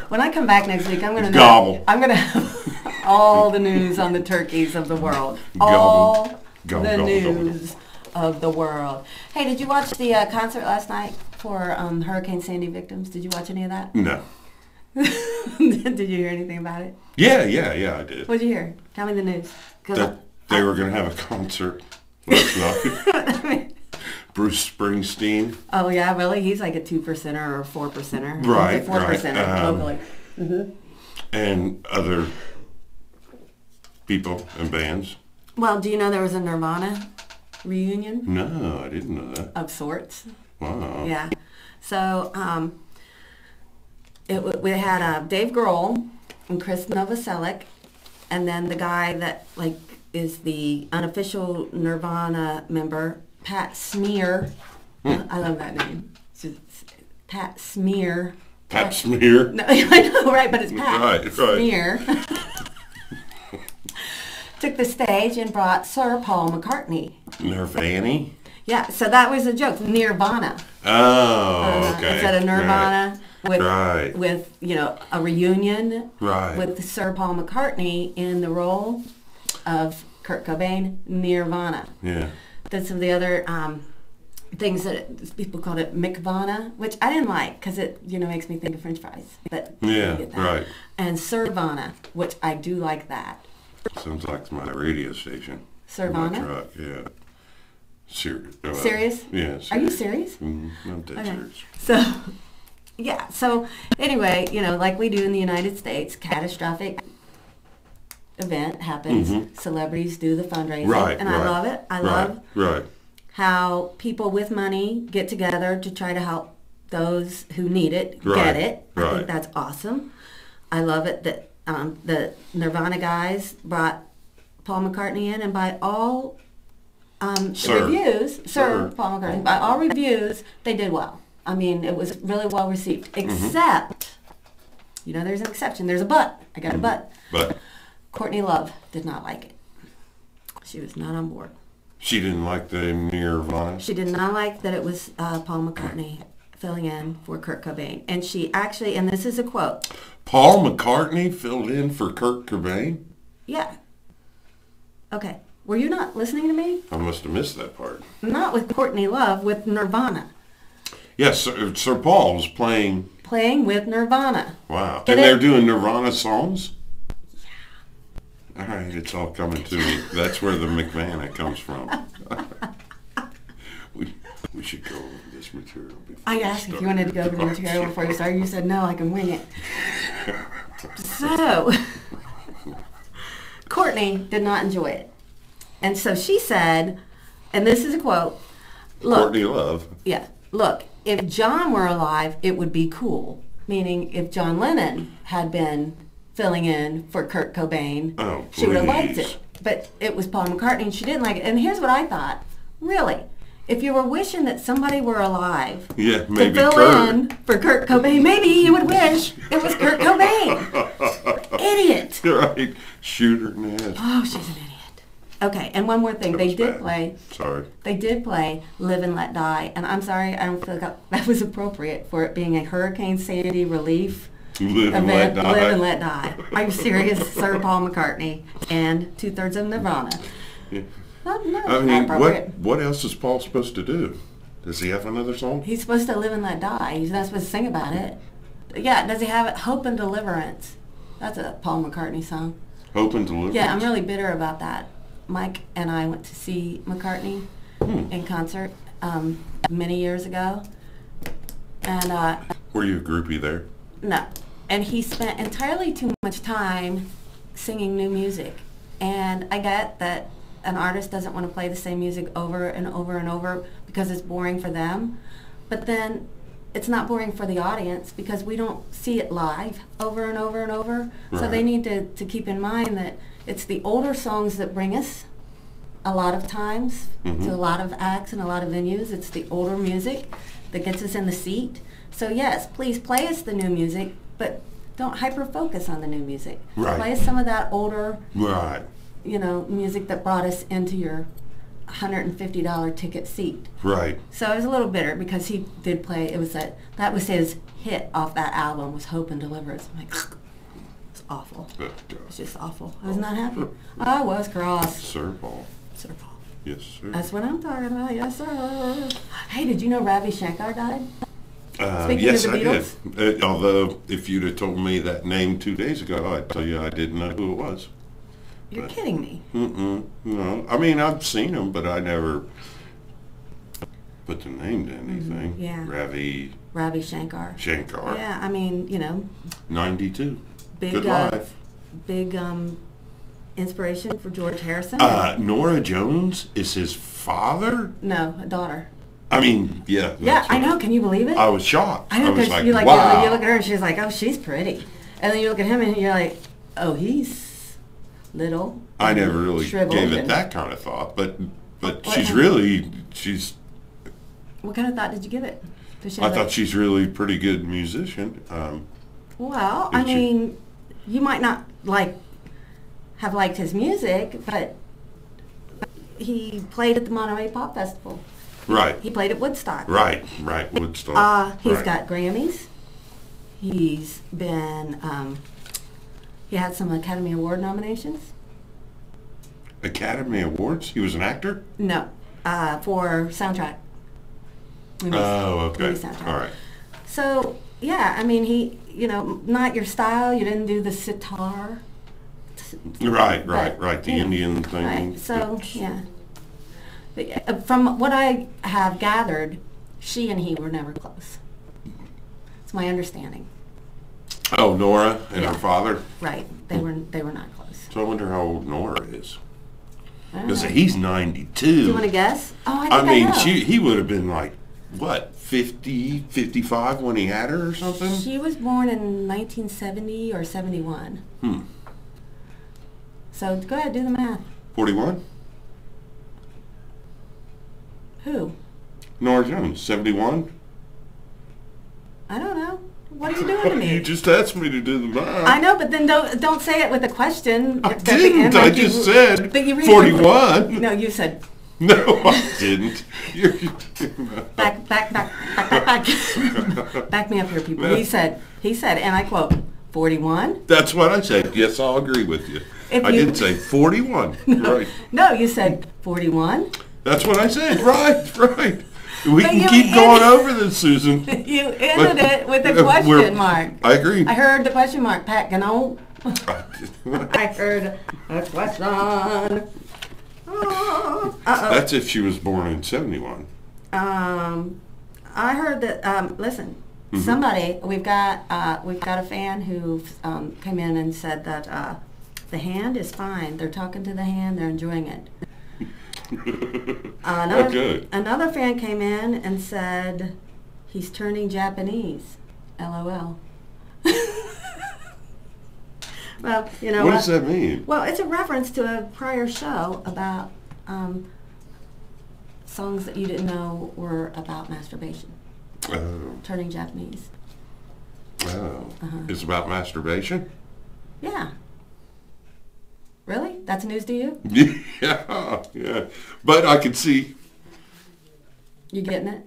When I come back next week, I'm gonna Gobble. I'm gonna have all the news on the turkeys of the world. Gobble. All Gobble, the gobble, news of the world. Hey, did you watch the concert last night for Hurricane Sandy victims? Did you watch any of that? No. Did you hear anything about it? Yeah, I did. What'd you hear? Tell me the news. That they were going to have a concert last night. Bruce Springsteen. Oh yeah, really? He's like a 2%er or 4%er. Right, 4%er locally. And other people and bands. Well, do you know there was a Nirvana reunion? No, I didn't know that. Of sorts. Wow. Yeah. So we had Dave Grohl and Chris Novoselic, and then the guy that like is the unofficial Nirvana member, Pat Smear. I love that name. It's just Pat Smear. Pat Smear? No, I know, right? But it's Pat Right. Smear. Took the stage and brought Sir Paul McCartney. Nirvana? Yeah, so that was a joke. Nirvana. Oh, okay. Instead of Nirvana Right. with a reunion Right. with Sir Paul McCartney in the role of Kurt Cobain, Nirvana. Yeah. Then some of the other things that people called it Mickvana, which I didn't like because it makes me think of French fries. But Yeah, you get that. right. And Sirvana, which I do like that. Sounds like my radio station. Sirvana? In my truck, yeah. Serious? Yeah. Are you serious? I'm dead serious. So, yeah. So, anyway, like we do in the United States, catastrophic event happens. Celebrities do the fundraising. Right, And right, I love it. I love Right. how people with money get together to try to help those who need it Right, get it. I right. think that's awesome. I love it that the Nirvana guys brought Paul McCartney in, and by all reviews, Sir Paul McCartney, by all reviews, they did well. I mean, it was really well received, except, there's an exception. There's a but. I got a but. But Courtney Love did not like it. She was not on board. she didn't like the Nirvana? She did not like that it was Paul McCartney filling in for Kurt Cobain. And she actually, and this is a quote. Paul McCartney filled in for Kurt Cobain? Yeah. Okay. Were you not listening to me? I must have missed that part. Not with Courtney Love, with Nirvana. Yes, Sir Paul was playing. Playing with Nirvana. Wow. And And they're doing Nirvana songs? Yeah. All right, it's all coming to me. That's where the McVana comes from. we should go over this material before I asked if you wanted to go over the material before you started. You said, no, I can wing it. So, Courtney did not enjoy it. And so she said, and this is a quote, look, Courtney Love. yeah, look, if John were alive, it would be cool. Meaning, if John Lennon had been filling in for Kurt Cobain, Oh, she would have liked please. it. But it was Paul McCartney, and she didn't like it. And here's what I thought. Really, if you were wishing that somebody were alive Yeah, to maybe fill Kurt. in for Kurt Cobain, maybe you would wish it was Kurt Cobain. Idiot. Right. Shoot her in the head. Oh, she's an idiot. Okay, and one more thing. That They was did bad. play. Sorry. They did play Live and Let Die, and I'm sorry, I don't feel like that was appropriate for it being a Hurricane Sandy relief Live and let event. die. Live and Let Die. Are you serious, Sir Paul McCartney and 2/3 of Nirvana? Yeah. No, I not mean, appropriate. what else is Paul supposed to do? Does he have another song? He's supposed to live and let die. He's not supposed to sing about it. Yeah, does he have it? Hope and Deliverance. That's a Paul McCartney song. Hope and Deliverance? Yeah, I'm really bitter about that. Mike and I went to see McCartney in concert many years ago. And Were you a groupie there? no. And he spent entirely too much time singing new music. And I get that an artist doesn't want to play the same music over and over and over because it's boring for them. But then it's not boring for the audience because we don't see it live over and over and over. So Right. they need to keep in mind that it's the older songs that bring us a lot of times Mm-hmm. to a lot of acts and a lot of venues. It's the older music that gets us in the seat. So yes, please play us the new music, but don't hyper focus on the new music. Right. Play us some of that older, Right. music that brought us into your $150 ticket seat. Right. So I was a little bitter because he did play. It was that was his hit off that album, was Hope and Deliverance. I'm like, it's awful. It's just awful. I was not happy. I was cross. Sir Paul. Sir Paul. Yes, sir. That's what I'm talking about. Yes, sir. Hey, did you know Ravi Shankar died? Speaking Yes, of the I Beatles? did. Although, if you'd have told me that name 2 days ago, I'd tell you I didn't know who it was. You're kidding me. No. I mean, I've seen him, but I never put the name to anything. yeah. Ravi Ravi Shankar. Shankar. Yeah, I mean, 92. big, Good life. big inspiration for George Harrison. Nora Jones is his father? No, a daughter. I mean, yeah. Yeah, that's I what- know. Can you believe it? I was shocked. I know, was because like, you look wow. at her and she's like, oh, she's pretty. And then you look at him and you're like, oh, he's little. I never really shriveled gave it and- that kind of thought, but What- she's What kind of thought did you give it? Does she I have thought she's really pretty good musician. Well, I Did you- mean, you might not have liked his music, but he played at the Monterey Pop Festival. Right, He played at Woodstock. right, Woodstock. He's Right. got Grammys. He's been, he had some Academy Award nominations. Academy Awards. He was an actor. No, for soundtrack. Movies. Oh, okay. Movie soundtrack. All right. So, yeah, I mean, he, not your style. You didn't do the sitar. Right. But, The yeah. Indian thing. Right, so, yeah. But, from what I have gathered, she and he were never close. It's my understanding. Oh, Nora and Yeah. her father. Right, they were not close. So I wonder how old Nora is. I don't Because know. he's 92. Do you want to guess? Oh, I think I mean, know. he would have been like, what, 50, 55 when he had her or something? She was born in 1970 or 71. So go ahead, do the math. 41? Who? Nora Jones, 71? I don't know. What are you doing to me? You just asked me to do the math. I know, but then don't say it with a question. I at the didn't. end, I like just you- said but you really- 41. No, you said No, I didn't. back. Back me up here, people. He said, and I quote, 41. That's what I said. Yes, I'll agree with you. If I you- did say 41. Right. No, you said 41. That's what I said. Right. We But can you keep going ended- over this, Susan. You ended it with a We're- question mark. I agree. I heard the question mark, Pat Ganon. I heard a question. Uh-oh. That's if she was born in 71. I heard that. Listen, somebody we've got a fan who came in and said that the hand is fine. They're talking to the hand. They're enjoying it. Good. Another fan came in and said he's turning Japanese. LOL. Well, you know What does that mean? Well, it's a reference to a prior show about songs that you didn't know were about masturbation. Oh, Turning Japanese. It's about masturbation? Yeah. Really? That's news to you? Yeah. But I could see. You getting it?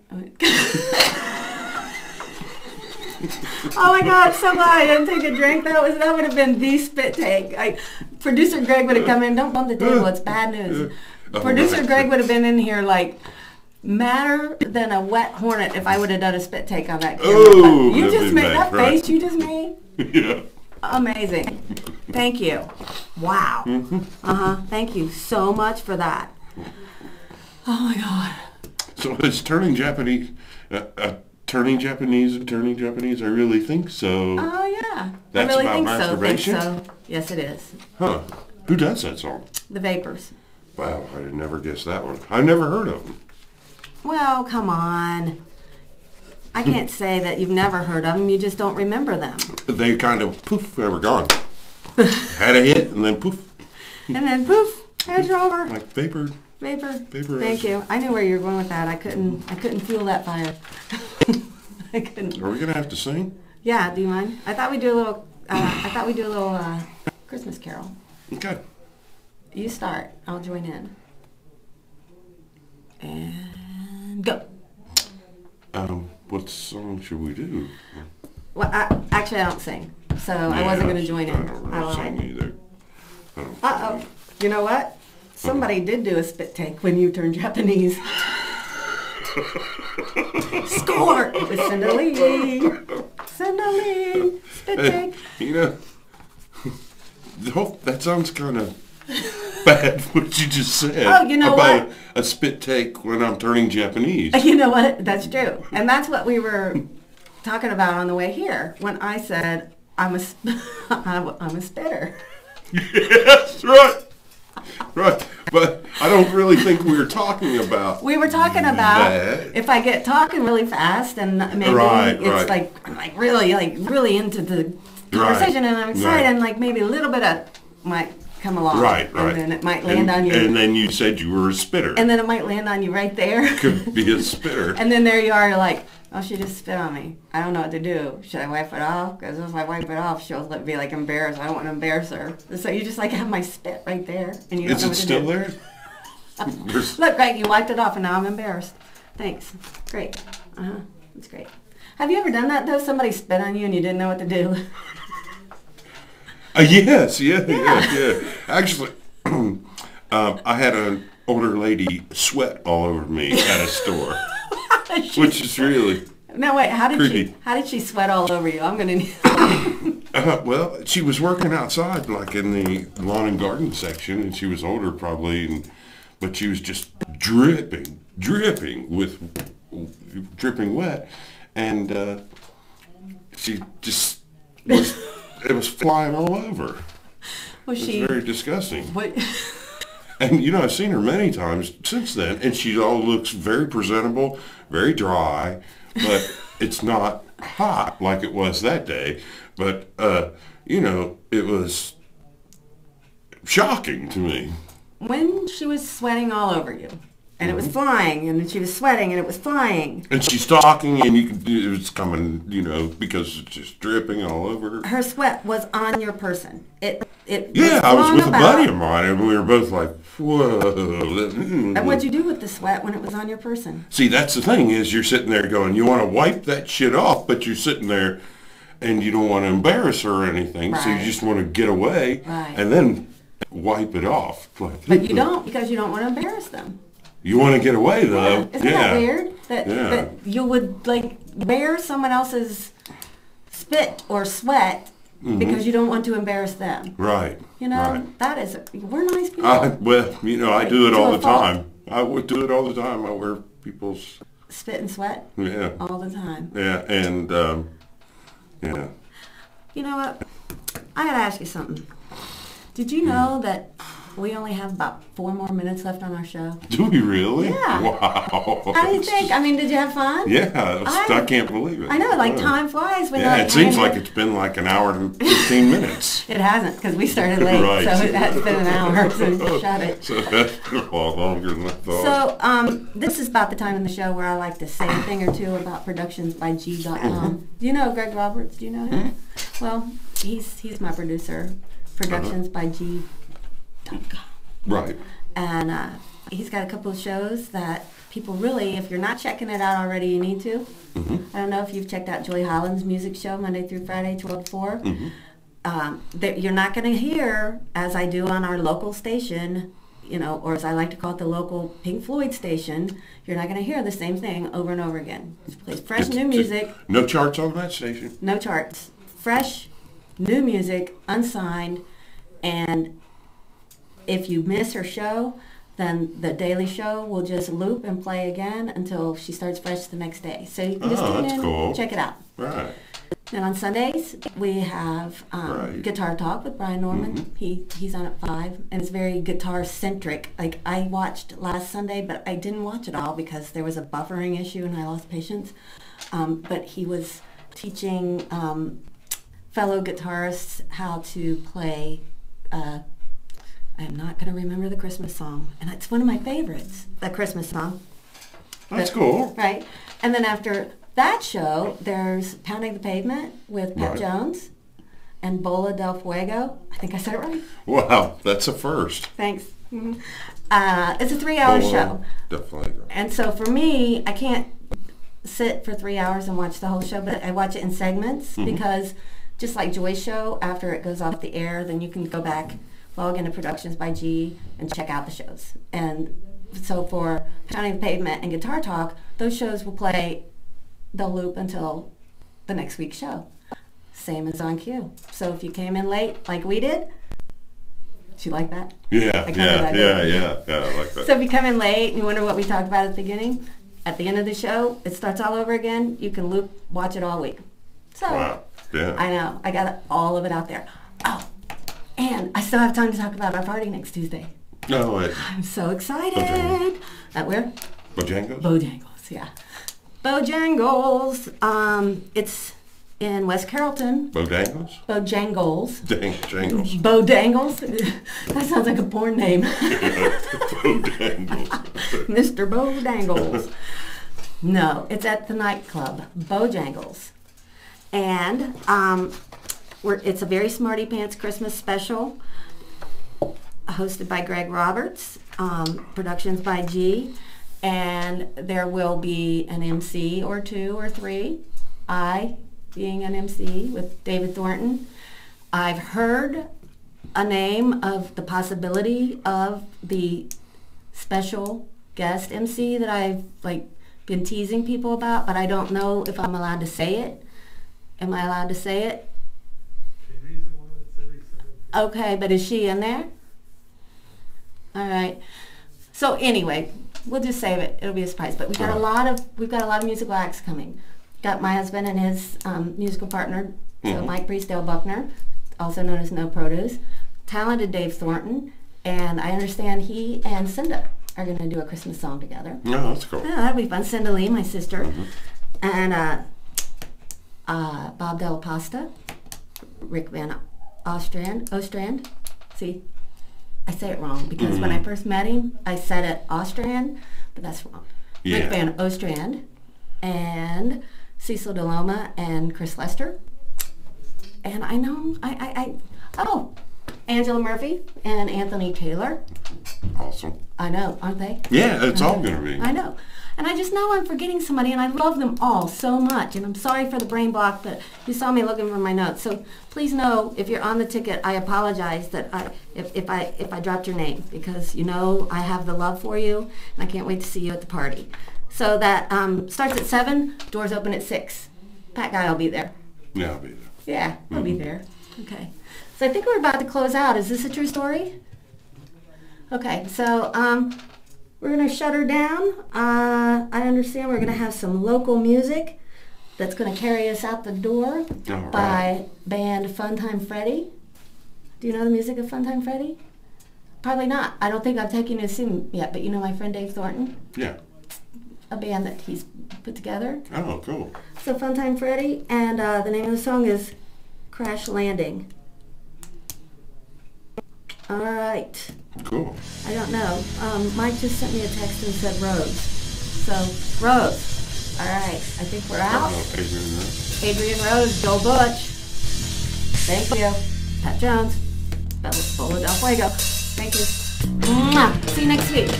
Oh my God! So glad I didn't take a drink. That would have been the spit take. Producer Greg would have come in. Don't bump the table. It's bad news. Producer right. Greg would have been in here like madder than a wet hornet if I would have done a spit take on that camera. Oh, You that'd just be made bad, that right. face. You just made. Yeah. Amazing. Thank you. Wow. Thank you so much for that. Oh my God. So it's turning Japanese. Turning Japanese. I really think so. Oh yeah. That's I really about think masturbation? so. Yes, it is. Huh. Who does that song? The Vapors. Wow, I never guessed that one. I never heard of them. Well, come on. I can't say that you've never heard of them. You just don't remember them. They kind of poof, they were gone. Had a hit and then poof. And then poof, heads are over. Like vapor. Vapor. Vapor. Thank you. I knew where you were going with that. I couldn't fuel that fire. I couldn't. Are we gonna have to sing? Yeah. Do you mind? I thought we'd do a little. Christmas carol. Okay. You start. I'll join in. And go. What song should we do? Well, actually, I don't sing, so I wasn't going to join in. I don't really sing either. Uh-oh. You know what? Somebody did do a spit take when you turned Japanese. Score! It was Cinda Lee. Cinda Lee. Spit take. You know, that sounds kind of bad, what you just said. Oh, you know about what? A spit take when I'm turning Japanese. You know what? That's true. And that's what we were talking about on the way here when I said, I'm a spitter. Yes, right. Right. But I don't really think we were talking about We were talking about that. if I get talking really fast and maybe it's like I'm really into the conversation and I'm excited and like maybe a little bit of might come along. Right. And then it might land on you. And then you said you were a spitter. And then it might land on you right there. Could be a spitter. And then there you are, you're like, oh, she just spit on me. I don't know what to do. Should I wipe it off? Because if I wipe it off, she'll be like embarrassed. I don't want to embarrass her. So you just like have my spit right there. And you don't know what to do. Is it still there? Look, Greg, you wiped it off and now I'm embarrassed. Thanks. Great. That's great. Have you ever done that though? Somebody spit on you and you didn't know what to do? Yes. Actually, I had an older lady sweat all over me at a store. Which is really no wait. How creepy. did she sweat all over you? I'm gonna. Well, she was working outside, like in the lawn and garden section, and she was older probably, but she was just dripping wet, and she just was. It was flying all over. Was it was she very disgusting. What? And you know, I've seen her many times since then, and she all looks very presentable, very dry, but it's not hot like it was that day. But you know, it was shocking to me. When she was sweating all over you, and it was flying, and she was sweating, and it was flying. And she's talking, and you can it was coming, you know, because it's just dripping all over her. Her sweat was on your person. Yeah, I was with a buddy of mine, and we were both like, whoa. And what'd you do with the sweat when it was on your person? See, that's the thing is you're sitting there going, you want to wipe that shit off, but you're sitting there and you don't want to embarrass her or anything, so you just want to get away and then wipe it off. But you don't, because you don't want to embarrass them. You want to get away, though. Yeah. Isn't that weird? That you would, like, wear someone else's spit or sweat because you don't want to embarrass them. Right. You know, that is, we're nice people. Well, you know, I do it all the time. I would do it all the time. I wear people's... Spit and sweat? Yeah. All the time. Yeah, and, yeah. You know what? I gotta ask you something. Did you know that we only have about 4 more minutes left on our show? Do we really? Yeah. Wow. How do you think? I mean, did you have fun? Yeah, I can't believe it. I know, like time flies. It seems like it's been like an hour and 15 minutes. It hasn't, because we started late, so it has been an hour, so shut it. So that's a lot longer than I thought. So, this is about the time in the show where I like to say a thing or two about productionsbyg.com. Do you know Greg Roberts? Do you know him? Well, he's my producer. Productionsbyg.com. Right. And he's got a couple of shows that people really, if you're not checking it out already, you need to. I don't know if you've checked out Joy Holland's music show, Monday through Friday, 12 to 4. You're not going to hear, as I do on our local station, you know, or as I like to call it, the local Pink Floyd station, you're not going to hear the same thing over and over again. It plays fresh new music. No charts on that station. No charts. Fresh, new music, unsigned, and if you miss her show, then the daily show will just loop and play again until she starts fresh the next day. So you can just tune in, check it out. Right. Then on Sundays, we have Right. Guitar Talk with Brian Norman. He's on at 5, and it's very guitar-centric. Like, I watched last Sunday, but I didn't watch it all because there was a buffering issue and I lost patience. But he was teaching fellow guitarists how to play, I'm not going to remember the Christmas song, and it's one of my favorites, the Christmas song. That's cool. Right. And then after that show, there's Pounding the Pavement with Pat Right. Jones and Bola del Fuego. I think I said it right. Wow, that's a first. Thanks. It's a 3-hour show. Definitely. And so for me, I can't sit for 3 hours and watch the whole show, but I watch it in segments because just like Joy's show, after it goes off the air, then you can go back, log into Productions by G, and check out the shows. And so for Pounding the Pavement and Guitar Talk, those shows will play, they'll loop until the next week's show. Same as on cue. So if you came in late, like we did, do you like that? Yeah, I covered yeah, that, yeah, didn't yeah, yeah, I like that. So if you come in late and you wonder what we talked about at the beginning, at the end of the show, it starts all over again. You can loop, watch it all week. So Wow, yeah. I know, I got all of it out there. Oh, and I still have time to talk about our party next Tuesday. No, it, I'm so excited. Bojangles. At where? Bojangles? Bojangles, yeah. Bojangles. It's in West Carrollton. Bodangles? Bojangles. Jangles. Bodangles? That sounds like a porn name. Bodangles. Mr. Bodangles. No, it's at the nightclub, Bojangles. And it's a very smarty pants Christmas special hosted by Greg Roberts, Productions by G, and there will be an MC or 2 or 3. I being an MC with David Thornton. I've heard a name of the possibility of the special guest MC that I've been teasing people about, but I don't know if I'm allowed to say it. Am I allowed to say it? Okay, but is she in there? All right. So anyway, we'll just save it. It'll be a surprise. But we've got a lot of musical acts coming. Got my husband and his musical partner, so Mike Breesdale Buckner, also known as No Produce, talented Dave Thornton, and I understand he and Cinda are going to do a Christmas song together. No, that's cool. Yeah, that'll be fun. Cinda Lee, my sister, and Bob Della Pasta, Rick Van Ostrand. See, I say it wrong because when I first met him, I said it Ostrand, but that's wrong. Yeah. Rick Van Ostrand and Cecil DeLoma and Chris Lester. And I know, Angela Murphy and Anthony Taylor. Awesome. I know, aren't they? Yeah, it's all going to be. I know. And I just know I'm forgetting somebody, and I love them all so much. And I'm sorry for the brain block, but you saw me looking for my notes. So please know, if you're on the ticket, I apologize that if I dropped your name, because you know I have the love for you, and I can't wait to see you at the party. So that starts at 7, doors open at 6. Pat Guy will be there. Yeah, I'll be there. Yeah, he'll be there. Okay. So I think we're about to close out. Is this a true story? Okay, so we're going to shut her down. I understand we're going to have some local music that's going to carry us out the door by band Funtime Freddy. Do you know the music of Funtime Freddy? Probably not. I don't think I've taken you to see him yet, but you know my friend Dave Thornton? Yeah. A band that he's put together. Oh, cool. So Funtime Freddy, and the name of the song is Crash Landing. All right. Cool. I don't know. Mike just sent me a text and said Rose. So, Rose. All right. I think we're out. Adrian Rose, Joel Butch. Thank you. Pat Jones. Bola del Fuego. Thank you. Mwah. See you next week.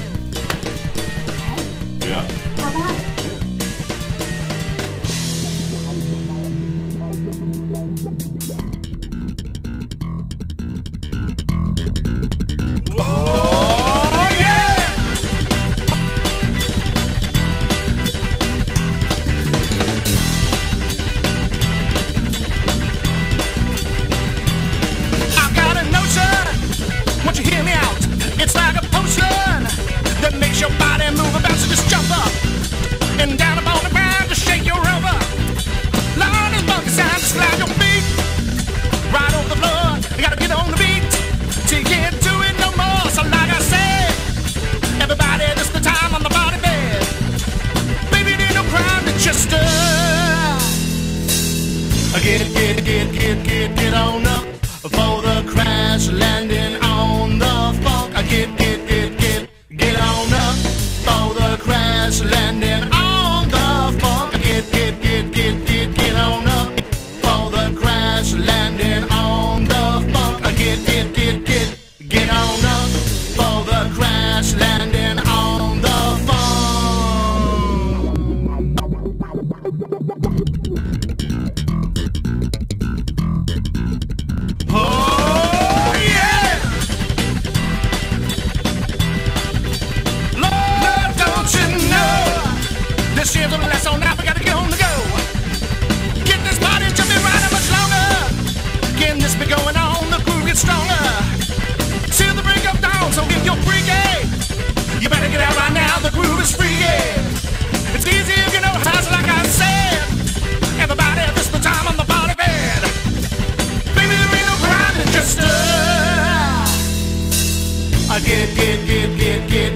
Yeah. Bye-bye. I've got a notion, won't you hear me out? It's like a potion, get on up for the crash landing on the funk. Get on up for the crash landing on the funk. Get on up for the crash landing on the funk. Get on up for the crash landing on the funk. Oh yeah! Lord, don't you know this year's gonna last all night? We gotta get on the go. Get this party jumping right much longer. Can this be going on? The groove gets stronger. Till the break of dawn, so if you're freaky, you better get out right now, the groove is free, yeah. It's easy if you know how, like I said. Everybody, this the time on the party bed. Baby, there ain't no grinding, just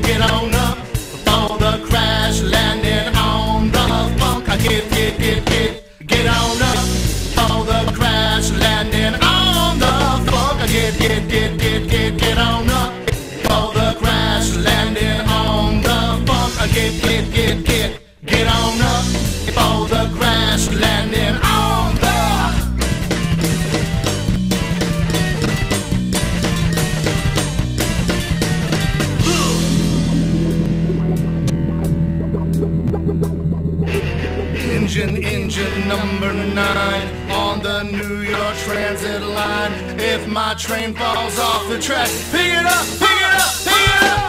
get on up for the crash landing on the funk. Get on up for the crash landing on the funk. Get on up for the crash landing on the funk. Get on up for the crash landing on the. Engine number 9 on the New York Transit line. If my train falls off the track, pick it up, pick it up, pick it up.